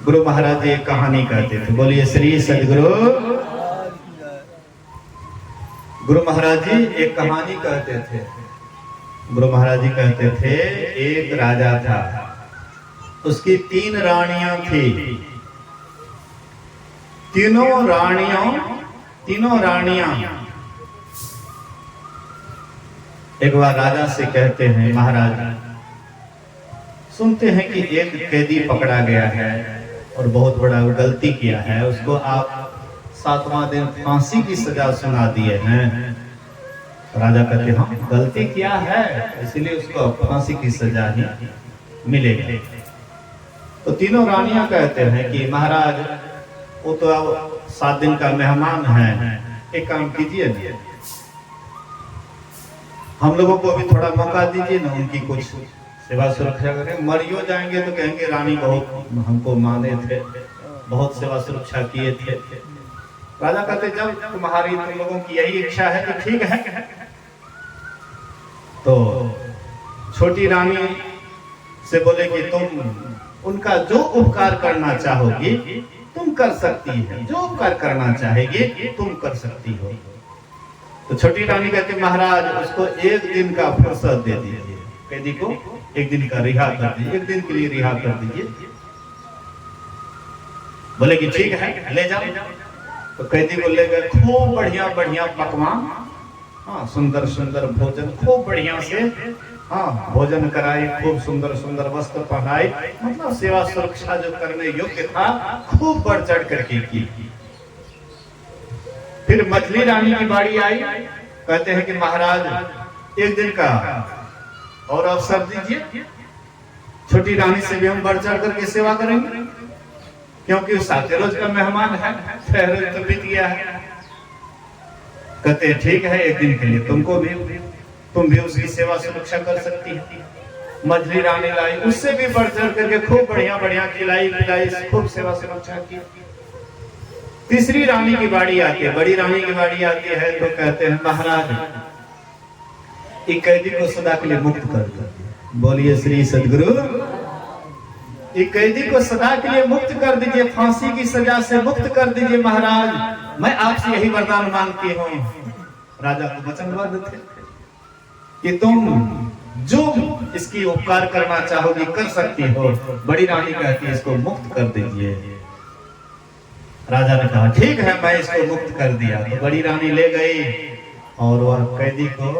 गुरु महाराज एक कहानी कहते थे बोलिए श्री सद्गुरु गुरु महाराज जी एक कहानी कहते थे गुरु महाराज जी कहते थे एक राजा था उसकी 3 रानियां थी तीनों रानियां एक बार राजा से कहते हैं महाराज सुनते हैं कि एक कैदी पकड़ा गया है और बहुत बड़ा गलती किया है उसको आप 7वां दिन फांसी की सजा सुना दिए हैं राजा कहते हैं हाँ गलती किया है इसलिए उसको फांसी की सजा ही मिलेगी तो तीनों रानियां कहते हैं कि महाराज वो तो अब 7 दिन का मेहमान है एक काम कीजिए ना हम लोगों को भी थोड़ा मौका दीजिए ना उनकी कुछ सेवा सुरक्षा करें मरियो जाएंगे तो कहेंगे रानी बहुत हमको माने थे बहुत सेवा सुरक्षा किए थे राजा कहते जब तुम्हारी तुम लोगों की यही इच्छा है तो ठीक है। तो छोटी रानी से बोले कि तुम उनका जो उपकार करना चाहोगी तुम कर सकती है, जो उपकार करना चाहेगी तुम कर सकती हो। तो छोटी रानी कहती महाराज उसको एक दिन का फुर्सत दे दीजिए, कैदी को एक दिन का रिहा कर दीजिए, एक दिन के लिए रिहा कर दीजिए। बोले कि ठीक है ले जाओ। तो कैदी को ले गए, खूब बढ़िया बढ़िया पकवान, हाँ सुंदर सुंदर भोजन, खूब बढ़िया से हाँ भोजन कराई, खूब सुंदर सुंदर वस्त्र पहनाई, मतलब सेवा सुरक्षा जो करने योग्य था खूब बढ़ चढ़ करके की। फिर मछली रानी की बारी आई, कहते हैं कि महाराज एक दिन का और अवसर दीजिए, छोटी रानी से भी हम बढ़ चढ़ करके सेवा करेंगे, क्योंकि 7 रोज का मेहमान है, 6 रोज तो बीत गया है। कहते हैं ठीक है एक दिन के लिए तुम भी उसकी सेवा सुरक्षा कर सकती है। मछली रानी लाई, उससे भी बढ़ चढ़ करके खूब बढ़िया बढ़िया खिलाई पिलाई, खूब सेवा सुरक्षा की। तीसरी रानी की बारी आती है, बड़ी रानी की बारी आती है, तो कहते हैं महाराज एक कैदी को सदा के लिए मुक्त कर दीजिए। बोलिए श्री सदगुरु। एक कैदी को सदा के लिए मुक्त कर दीजिए, फांसी की सजा से मुक्त कर दीजिए महाराज, मैं आपसे यही वरदान मांगती हूँ। राजा को वचनबद्ध थे कि तुम जो इसकी उपकार करना चाहोगी कर सकती हो। बड़ी रानी कहती है इसको मुक्त कर दीजिए। राजा ने कहा ठीक है मैं इसको मुक्त कर दिया। तो बड़ी रानी ले गई और वह कैदी को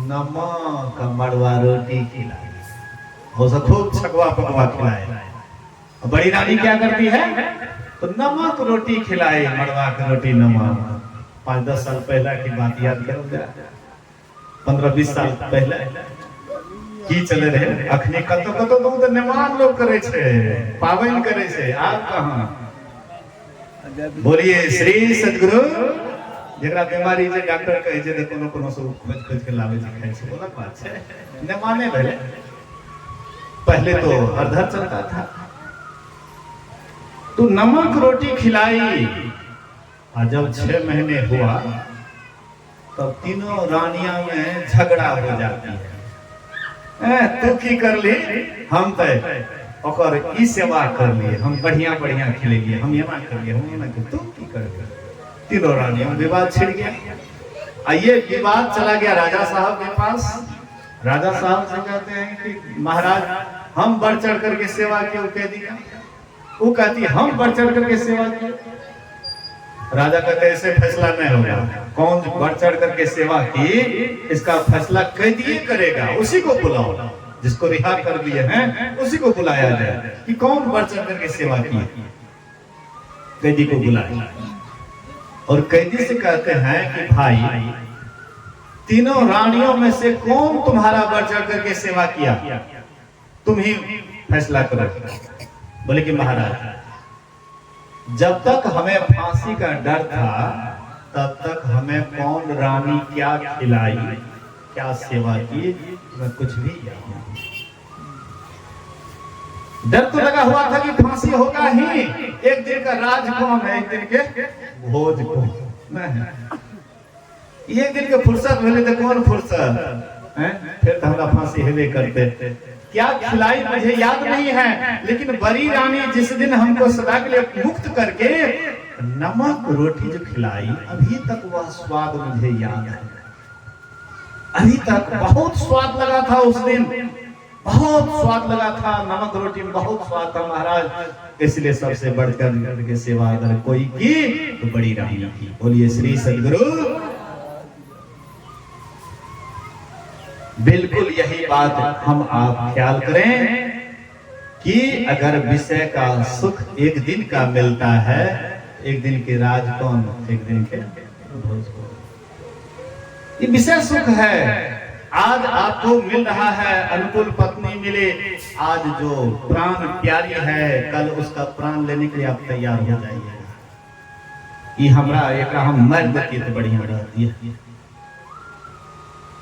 नमक मड़वा रोटी खिलाई, उसे खूब छकवा पकवा खिलाए। बड़ी रानी क्या करती है तो नमक रोटी खिलाई, मड़वा की रोटी नमक। 5-10 साल पहले की बात याद करो, 15-20 साल पहले की चले रहे। अखनी कतो दूध नेमान लोग करे छे, पावन करे छे, आप कहां। बोलिए श्री सदगुरु। जरा बीमारी जे डॉक्टर कहे छे तो कोनो सब खोज के लावे छे खाए छे, बोला बात छे नेमाने भेले। पहले तो अरधर चलता था। तो नमक रोटी खिलाई और जब 6 महीने हुआ तब तीनों रानियां में झगड़ा हो जाती है। तू की कर ली, हम तय ओकर ई सेवा कर लिए, हम बढ़िया बढ़िया खिलेंगे, हम ये ना कर लिए, हम ये ना कर, तू की कर लिए। तीनों रानियों में विवाद छिड़ गया। ये विवाद चला गया राजा साहब के पास। राजा साहब से कहते हैं कि महाराज हम बढ़ चढ़ करके सेवा की, वो कह दिया, वो कहती हम बढ़ चढ़ करके सेवा की। राजा कहते ऐसे फैसला नहीं होगा, कौन बढ़ चढ़ करके सेवा की इसका फैसला कैदी करेगा, उसी को बुलाओ, जिसको रिहा कर दिए हैं उसी को बुलाया जाए कि कौन बढ़ चढ़ करके सेवा की। कैदी को बुलाया और कैदी से कहते हैं कि भाई तीनों रानियों में से कौन तुम्हारा बढ़ चढ़ करके सेवा किया, तुम ही फैसला करो। बोले कि महाराज जब तक हमें फांसी का डर था तब तक हमें कौन रानी क्या खिलाई क्या सेवा की मैं कुछ भी याद नहीं। डर तो लगा हुआ था कि फांसी होगा ही, एक दिन का राज कौन है, एक दिन के भोज कौन नहीं। एक दिन के फुर्सत मिले तो कौन फुर्सत है, फिर तो हमारा फांसी हेवे करते। क्या खिलाई मुझे याद नहीं है, लेकिन बड़ी रानी जिस दिन हमको सदा के लिए मुक्त करके नमक रोटी जो खिलाई अभी तक वह स्वाद मुझे याद है। अभी तक बहुत स्वाद लगा था उस दिन, बहुत स्वाद लगा था, नमक रोटी में बहुत स्वाद था महाराज। इसलिए सबसे बढ़कर के सेवा अगर कोई की तो बड़ी रानी की। बोलिए श्री सदगुरु। बिल्कुल यही बात हम आप ख्याल करें कि अगर विषय का सुख एक दिन का मिलता है, एक दिन के राज कौन, एक दिन के भोज कौन। ये विषय सुख है। आज आपको मिल रहा है, अनुकूल पत्नी मिले, आज जो प्राण प्यारी है कल उसका प्राण लेने के लिए आप तैयार हो जाइए। ये हमरा एक हम मर देती तो बढ़िया रहती है।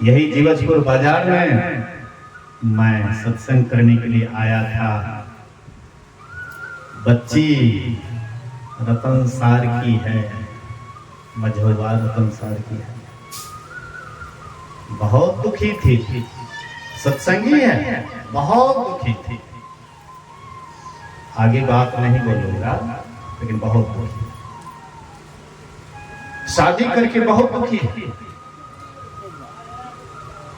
यही जीवजपुर बाजार में मैं सत्संग करने के लिए आया था। बच्ची रतन सार की है, मझोवार संसार की है, बहुत दुखी थी, सत्संगी है, बहुत दुखी थी। आगे बात नहीं बोलूंगा, लेकिन बहुत दुखी, शादी करके बहुत दुखी है।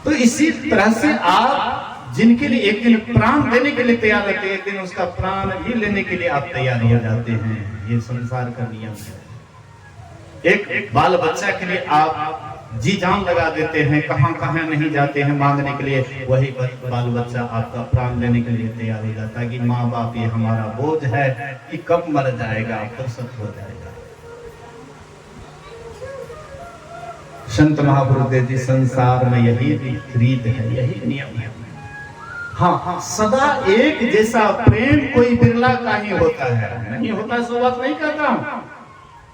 तो इसी तरह से आप जिनके लिए एक दिन प्राण देने के लिए तैयार रहते हैं, एक दिन उसका प्राण भी लेने के लिए आप तैयार हो जाते हैं। ये संसार का नियम है। एक बाल बच्चा के लिए आप जी जान लगा देते हैं, कहां कहां नहीं जाते हैं मांगने के लिए, वही बाल बच्चा आपका प्राण लेने के लिए तैयार हो जाता है कि माँ बाप ये हमारा बोझ है कि कब मर जाएगा, फुर्सत हो जाएगा। संत महापुरुष जी, संसार में यही रीत है, यही नियम है। हाँ, सदा एक जैसा प्रेम कोई बिरला का ही होता है, नहीं होता सो बात नहीं कहता हूं।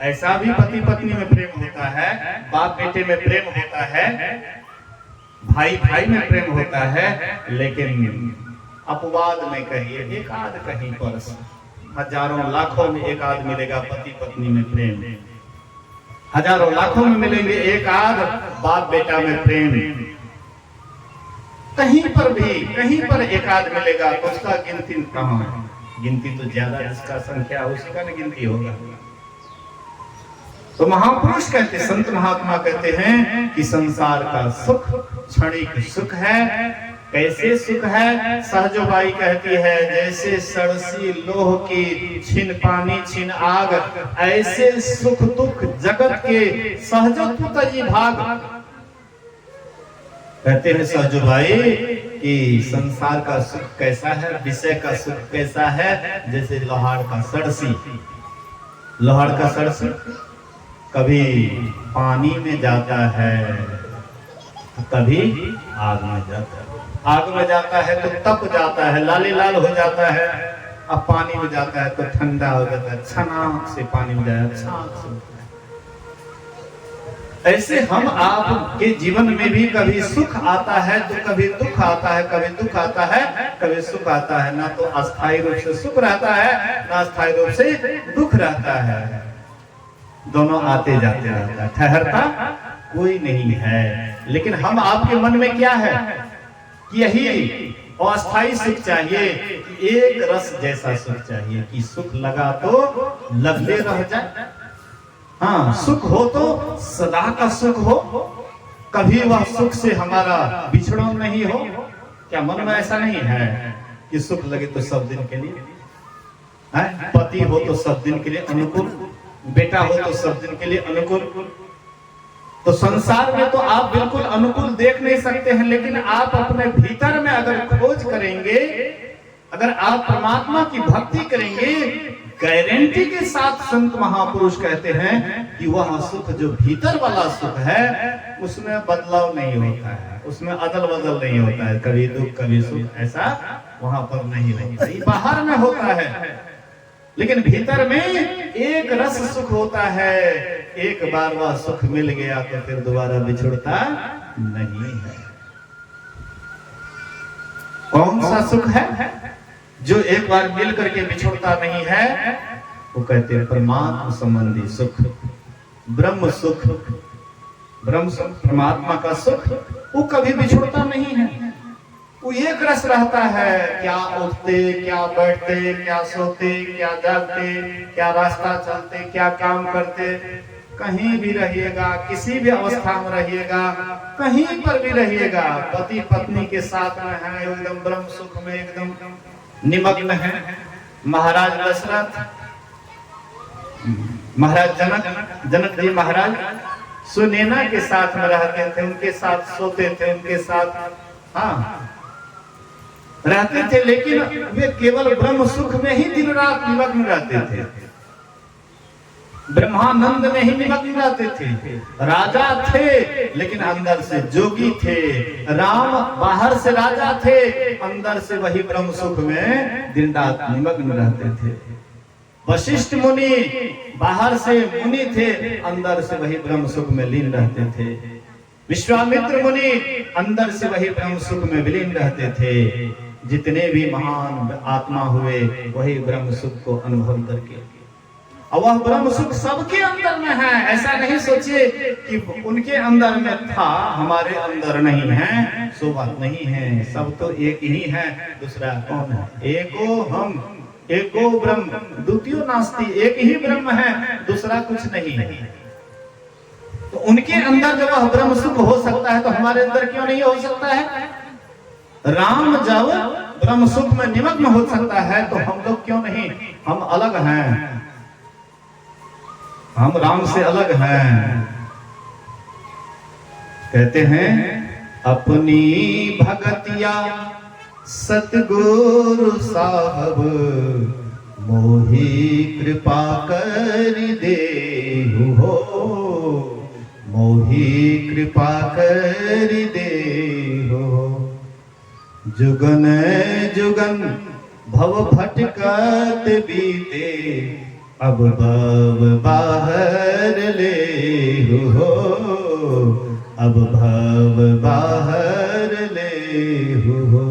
ऐसा भी पति पत्नी में प्रेम होता है, बाप बेटे में प्रेम होता है, भाई भाई में प्रेम होता है, लेकिन अपवाद में कहिए एक आध कहीं पर, हजारों लाखों में एक आध मिलेगा पति पत्नी में प्रेम, हजारों लाखों में मिलेंगे एक आध बाप बेटा में प्रेम, कहीं पर एक आध मिलेगा, तो उसका गिनती कहाँ है? गिनती तो ज्यादा जिसका संख्या उसी का न गिनती होगा। तो महापुरुष कहते, संत महात्मा कहते हैं कि संसार का सुख क्षणिक सुख है। कैसे सुख है? सहजोबाई कहती है, जैसे सड़सी लोह की छिन पानी छिन आग, ऐसे सुख दुख जगत के सहजत्व तजी भाग। कहते हैं सहजोबाई कि संसार का सुख कैसा है, विषय का सुख कैसा है, जैसे लोहार का सड़सी। लोहार का सड़सी कभी पानी में जाता है, कभी आग में जाता है। आग में जाता है तो तप जाता है, लाली लाल हो जाता है, अब पानी में जाता है तो ठंडा हो जाता है, छनाक से पानी में जाए। ऐसे हम आपके जीवन में भी कभी सुख आता है तो कभी दुख आता है, कभी दुख आता है कभी सुख आता है। ना तो अस्थायी रूप से सुख रहता है, ना अस्थायी रूप से दुख रहता है, दोनों आते जाते रहता है, ठहरता कोई नहीं है। लेकिन हम आपके मन में क्या है कि यही अस्थायी सुख चाहिए, कि एक रस जैसा सुख चाहिए, कि सुख लगा तो लगले रह जाए। हाँ, सुख हो तो सदा का सुख हो, कभी वह सुख से हमारा बिछड़न नहीं हो। क्या मन में ऐसा नहीं है कि सुख लगे तो सब दिन के लिए है? पति हो तो सब दिन के लिए अनुकूल, बेटा हो तो सब दिन के लिए अनुकूल। तो संसार में तो आप बिल्कुल अनुकूल देख नहीं सकते हैं, लेकिन आप अपने भीतर में अगर खोज करेंगे, अगर आप परमात्मा की भक्ति करेंगे, गारंटी के साथ संत महापुरुष कहते हैं कि वह सुख जो भीतर वाला सुख है, उसमें बदलाव नहीं होता है, उसमें अदल बदल नहीं होता है, कभी दुख कभी सुख, ऐसा वहां पर नहीं होता है। बाहर में होता है, लेकिन भीतर में एक रस सुख होता है। एक बार वह सुख मिल गया तो फिर दोबारा बिछुड़ता नहीं है। कौन सा सुख है जो एक बार मिल करके बिछुड़ता नहीं है? वो कहते हैं परमात्मा संबंधी सुख, ब्रह्म सुख। ब्रह्म सुख, परमात्मा का सुख, वो कभी बिछुड़ता नहीं है। वो एक रस रहता है, क्या उठते, क्या बैठते, क्या सोते, क्या जागते, क्या रास्ता चलते, क्या काम करते, कहीं भी रहिएगा, किसी भी अवस्था में रहिएगा, कहीं पर भी रहिएगा, पति पत्नी के साथ में है, एकदम ब्रह्म सुख में एकदम निमग्न है। महाराज दशरथ, महाराज जनक जी महाराज सुनैना के साथ में रहते थे, उनके साथ सोते थे, उनके साथ हाँ रहते थे, लेकिन वे केवल ब्रह्म सुख में ही दिन रात निमग्न रहते थे, ब्रह्मानंद में ही निमग्न रहते थे। राजा थे लेकिन अंदर से जोगी थे, राम बाहर से राजा थे, अंदर से वही ब्रह्म सुख में दिन रात निमग्न रहते थे। वशिष्ठ मुनि बाहर से मुनि थे, अंदर से वही ब्रह्म सुख में लीन रहते थे। विश्वामित्र मुनि अंदर से वही ब्रह्म सुख में विलीन रहते थे। जितने भी महान आत्मा हुए वही ब्रह्म सुख को अनुभव करके, और वह ब्रह्म सुख सबके अंदर में है, ऐसा नहीं सोचिए कि उनके अंदर में था, हमारे अंदर नहीं है, सो बात नहीं है। सब तो एक ही है, दूसरा कौन है? एको हम, एको ब्रह्म, द्वितीय नास्ति। एक ही ब्रह्म है, दूसरा कुछ नहीं है। तो उनके अंदर जब वह ब्रह्म सुख हो सकता है तो हमारे अंदर क्यों नहीं हो सकता है? राम जब ब्रह्म सुख में निमग्न हो सकता है तो हम लोग क्यों नहीं? हम अलग हैं, हम राम से अलग हैं। कहते हैं अपनी भगतिया सतगुरु साहब मोहि कृपा कर दे हो, मोहि कृपा कर दे हो। जुगन जुगन भव भटकत बीते, अब भव बाहर ले हो, अब भव बाहर ले हो।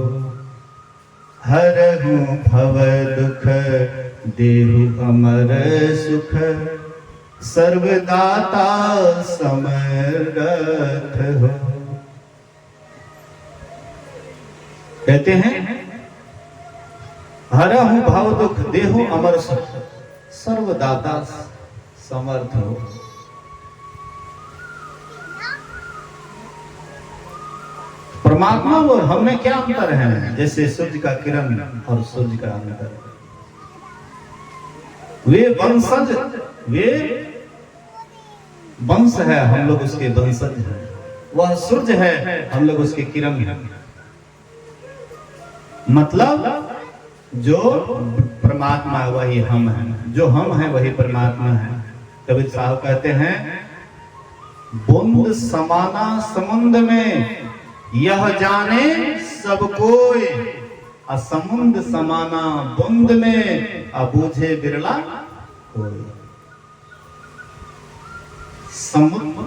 हरहु भव दुख देहु अमर सुख, सर्वदाता समर्थ हो। कहते हैं हरहु भव दुख देहु अमर सुख, सर्वदाता समर्थ हो। परमात्मा और हमें क्या अंतर है? जैसे सूर्य का किरण और सूर्य का अंतर। वे वंशज, वे वंश है, हम लोग उसके वंशज हैं। वह सूर्य है, हम लोग उसके किरण हैं। मतलब जो परमात्मा वही हम हैं, जो हम हैं वही परमात्मा है। कबीर साहब कहते हैं बूंद समाना समुद्र में, यह जाने सब कोई, असमुद्र समाना बूंद में, अबूझे बिरला कोई।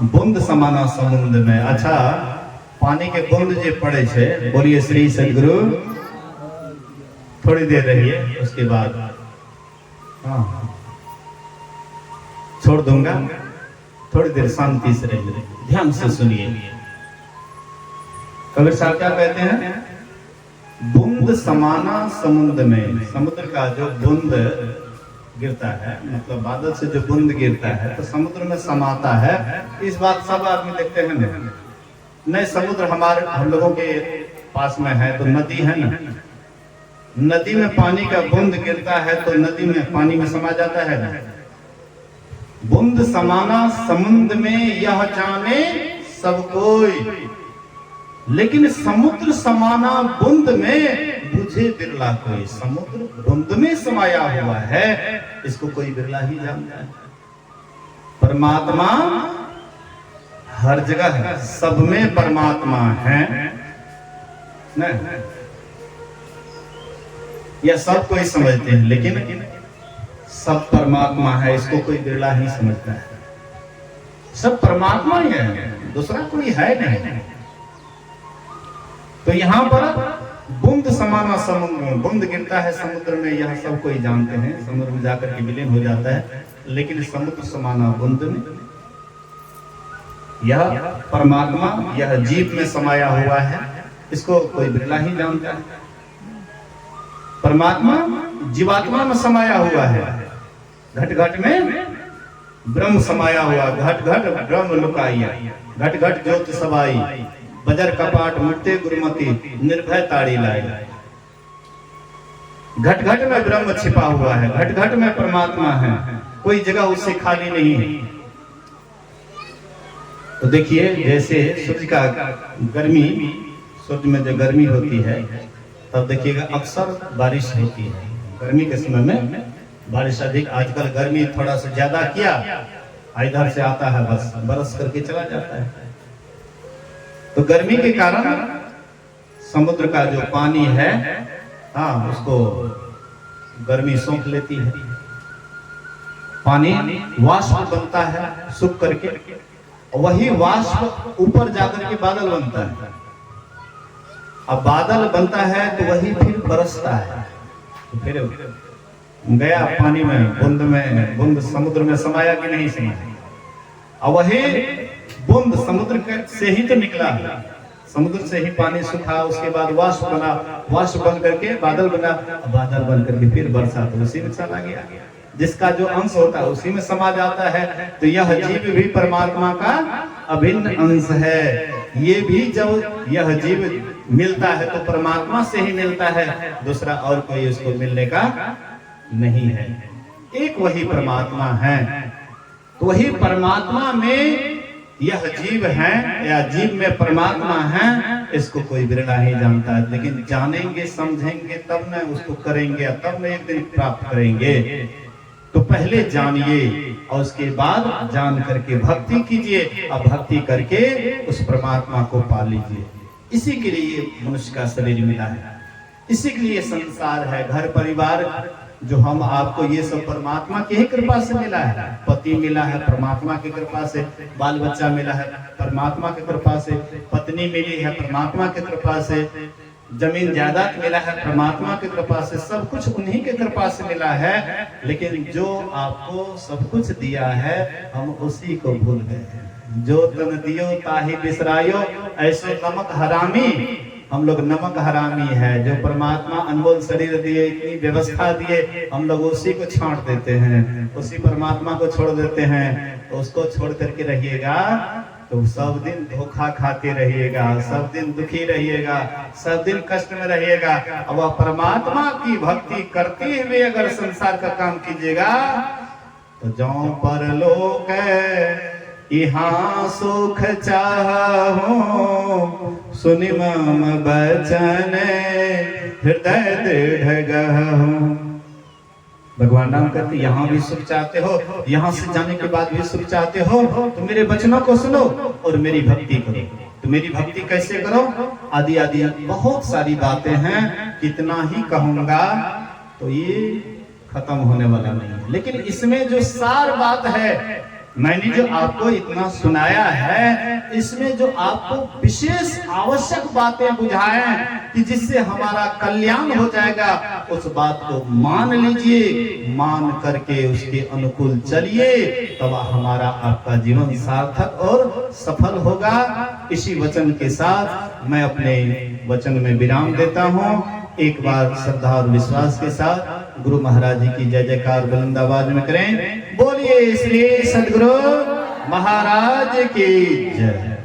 बूंद समाना समुद्र में। अच्छा, पानी के बूंद जे पड़े छे, बोलिए श्री सदगुरु। थोड़ी देर रहिए, उसके बाद हाँ छोड़ दूंगा। थोड़ी देर शांति से रहिए, ध्यान से सुनिए। कबीर साहब क्या कहते हैं? बूंद समाना समुद्र में। समुद्र का जो बूंद गिरता है, मतलब बादल से जो बूंद गिरता है तो समुद्र में समाता है। इस बात सब आदमी देखते हैं ना। नहीं, समुद्र हमारे हम लोगों के पास में है तो नदी है ना। नदी में पानी का बूंद गिरता है तो नदी में पानी में समा जाता है ना। बूंद समाना समुद्र में, यह जाने सब कोई, लेकिन समुद्र समाना बूंद में, बुझे बिरला कोई। समुद्र बूंद में समाया हुआ है, इसको कोई बिरला ही जानता है। परमात्मा हर जगह है, सब में परमात्मा है न। यह सब कोई समझते हैं, लेकिन सब परमात्मा है, इसको कोई बिरला ही समझता है। सब परमात्मा ही है, दूसरा कोई है नहीं। तो यहाँ पर बूंद समाना समुद्र में, बूंद गिरता है समुद्र में, यह सब कोई जानते हैं। समुद्र में जाकर के विलीन हो जाता है, लेकिन समुद्र समाना बूंद में, यह परमात्मा, यह जीव में समाया हुआ है, इसको कोई बिरला ही जानता है। परमात्मा जीवात्मा में समाया हुआ है। घट घट में ब्रह्म समाया हुआ, घट घट ब्रह्म लुकाइया, घट घट ज्योत सबाई, बजर कपाट मुक्ते गुरुमति, निर्भय ताड़ी लाई। घट घट में ब्रह्म छिपा हुआ है, घट घट में परमात्मा है, कोई जगह उससे खाली नहीं है। तो देखिए, जैसे सूर्य का गर्मी, सूर्य में जो गर्मी होती है तब देखिएगा अक्सर बारिश होती है। गर्मी के समय में बारिश अधिक, आजकल गर्मी थोड़ा सा ज्यादा किया, इधर से आता है बस बरस करके चला जाता है। तो गर्मी के कारण समुद्र का जो पानी है, हाँ, उसको गर्मी सोख लेती है। पानी वाष्प बनता है सूख करके, वही वाष्प ऊपर जाकर के बादल बनता है। अब बादल बनता है तो वही फिर बरसता है, तो फिर गया पानी में, बूंद में, बूंद समुद्र में समाया कि नहीं समाया। और वही बूंद समुद्र से ही तो निकला, समुद्र से ही पानी सूखा, उसके बाद वाष्प बना, वाष्प बन करके बादल बना, बादल बन करके फिर बरसा, तो उसी में चला गया। जिसका जो अंश होता है उसी में समा जाता है। तो यह जीव भी परमात्मा का अभिन्न अंश है। ये भी जब यह जीव मिलता है तो परमात्मा से ही मिलता है, दूसरा और कोई उसको मिलने का नहीं है। एक वही परमात्मा है। तो वही परमात्मा में यह जीव है या जीव में परमात्मा है, इसको कोई बिरला ही जानता है। लेकिन जानेंगे समझेंगे तब न उसको करेंगे, तब न एक दिन प्राप्त करेंगे। तो पहले जानिए और उसके बाद जान करके भक्ति कीजिए, और भक्ति करके उस परमात्मा को पा लीजिए। इसी के लिए मनुष्य का शरीर मिला है, इसी के लिए संसार है, घर परिवार जो हम आपको ये सब परमात्मा की ही कृपा से मिला है। पति मिला है परमात्मा की कृपा से, बाल बच्चा मिला है परमात्मा की कृपा से, पत्नी मिली है परमात्मा की कृपा से, जमीन जायदाद मिला है परमात्मा की कृपा से, सब कुछ उन्हीं की कृपा से मिला है। लेकिन जो आपको सब कुछ दिया है हम उसी को भूल गए। जो तन दियो ताहि बिसरायो, ऐसे नमक हरामी, हम लोग नमक हरामी है। जो परमात्मा अनमोल शरीर दिए, इतनी व्यवस्था दिए, हम लोग उसी को छांट देते हैं, उसी परमात्मा को छोड़ देते हैं। तो उसको छोड़ करके रहिएगा तो सब दिन धोखा खाते रहिएगा, सब दिन दुखी रहिएगा, सब दिन कष्ट में रहिएगा। अब वह परमात्मा की भक्ति करते हुए अगर संसार का काम कीजिएगा तो जौं परलोक यहाँ सुख चाहो, सुनि मम बचन हृदय दृढ़ गहु। भगवान राम कहते यहाँ भी सुख चाहते हो, यहाँ से जाने के बाद भी सुख चाहते हो, तो मेरे वचनों को सुनो और मेरी भक्ति करो। तो मेरी भक्ति कैसे करो? आदि आदि बहुत सारी बातें हैं, कितना ही कहूंगा तो ये खत्म होने वाला नहीं है। लेकिन इसमें जो सार बात है, मैंने जो आपको इतना सुनाया है, इसमें जो आपको विशेष आवश्यक बातें बुझाए कि जिससे हमारा कल्याण हो जाएगा, उस बात को मान लीजिए, मान करके उसके अनुकूल चलिए, तब हमारा आपका जीवन सार्थक और सफल होगा। इसी वचन के साथ मैं अपने वचन में विराम देता हूँ। एक बार श्रद्धा और विश्वास के साथ गुरु महाराज जी की जय जयकार बुलंद आवाज में करें। बोलिए श्री सद्गुरु महाराज की जय।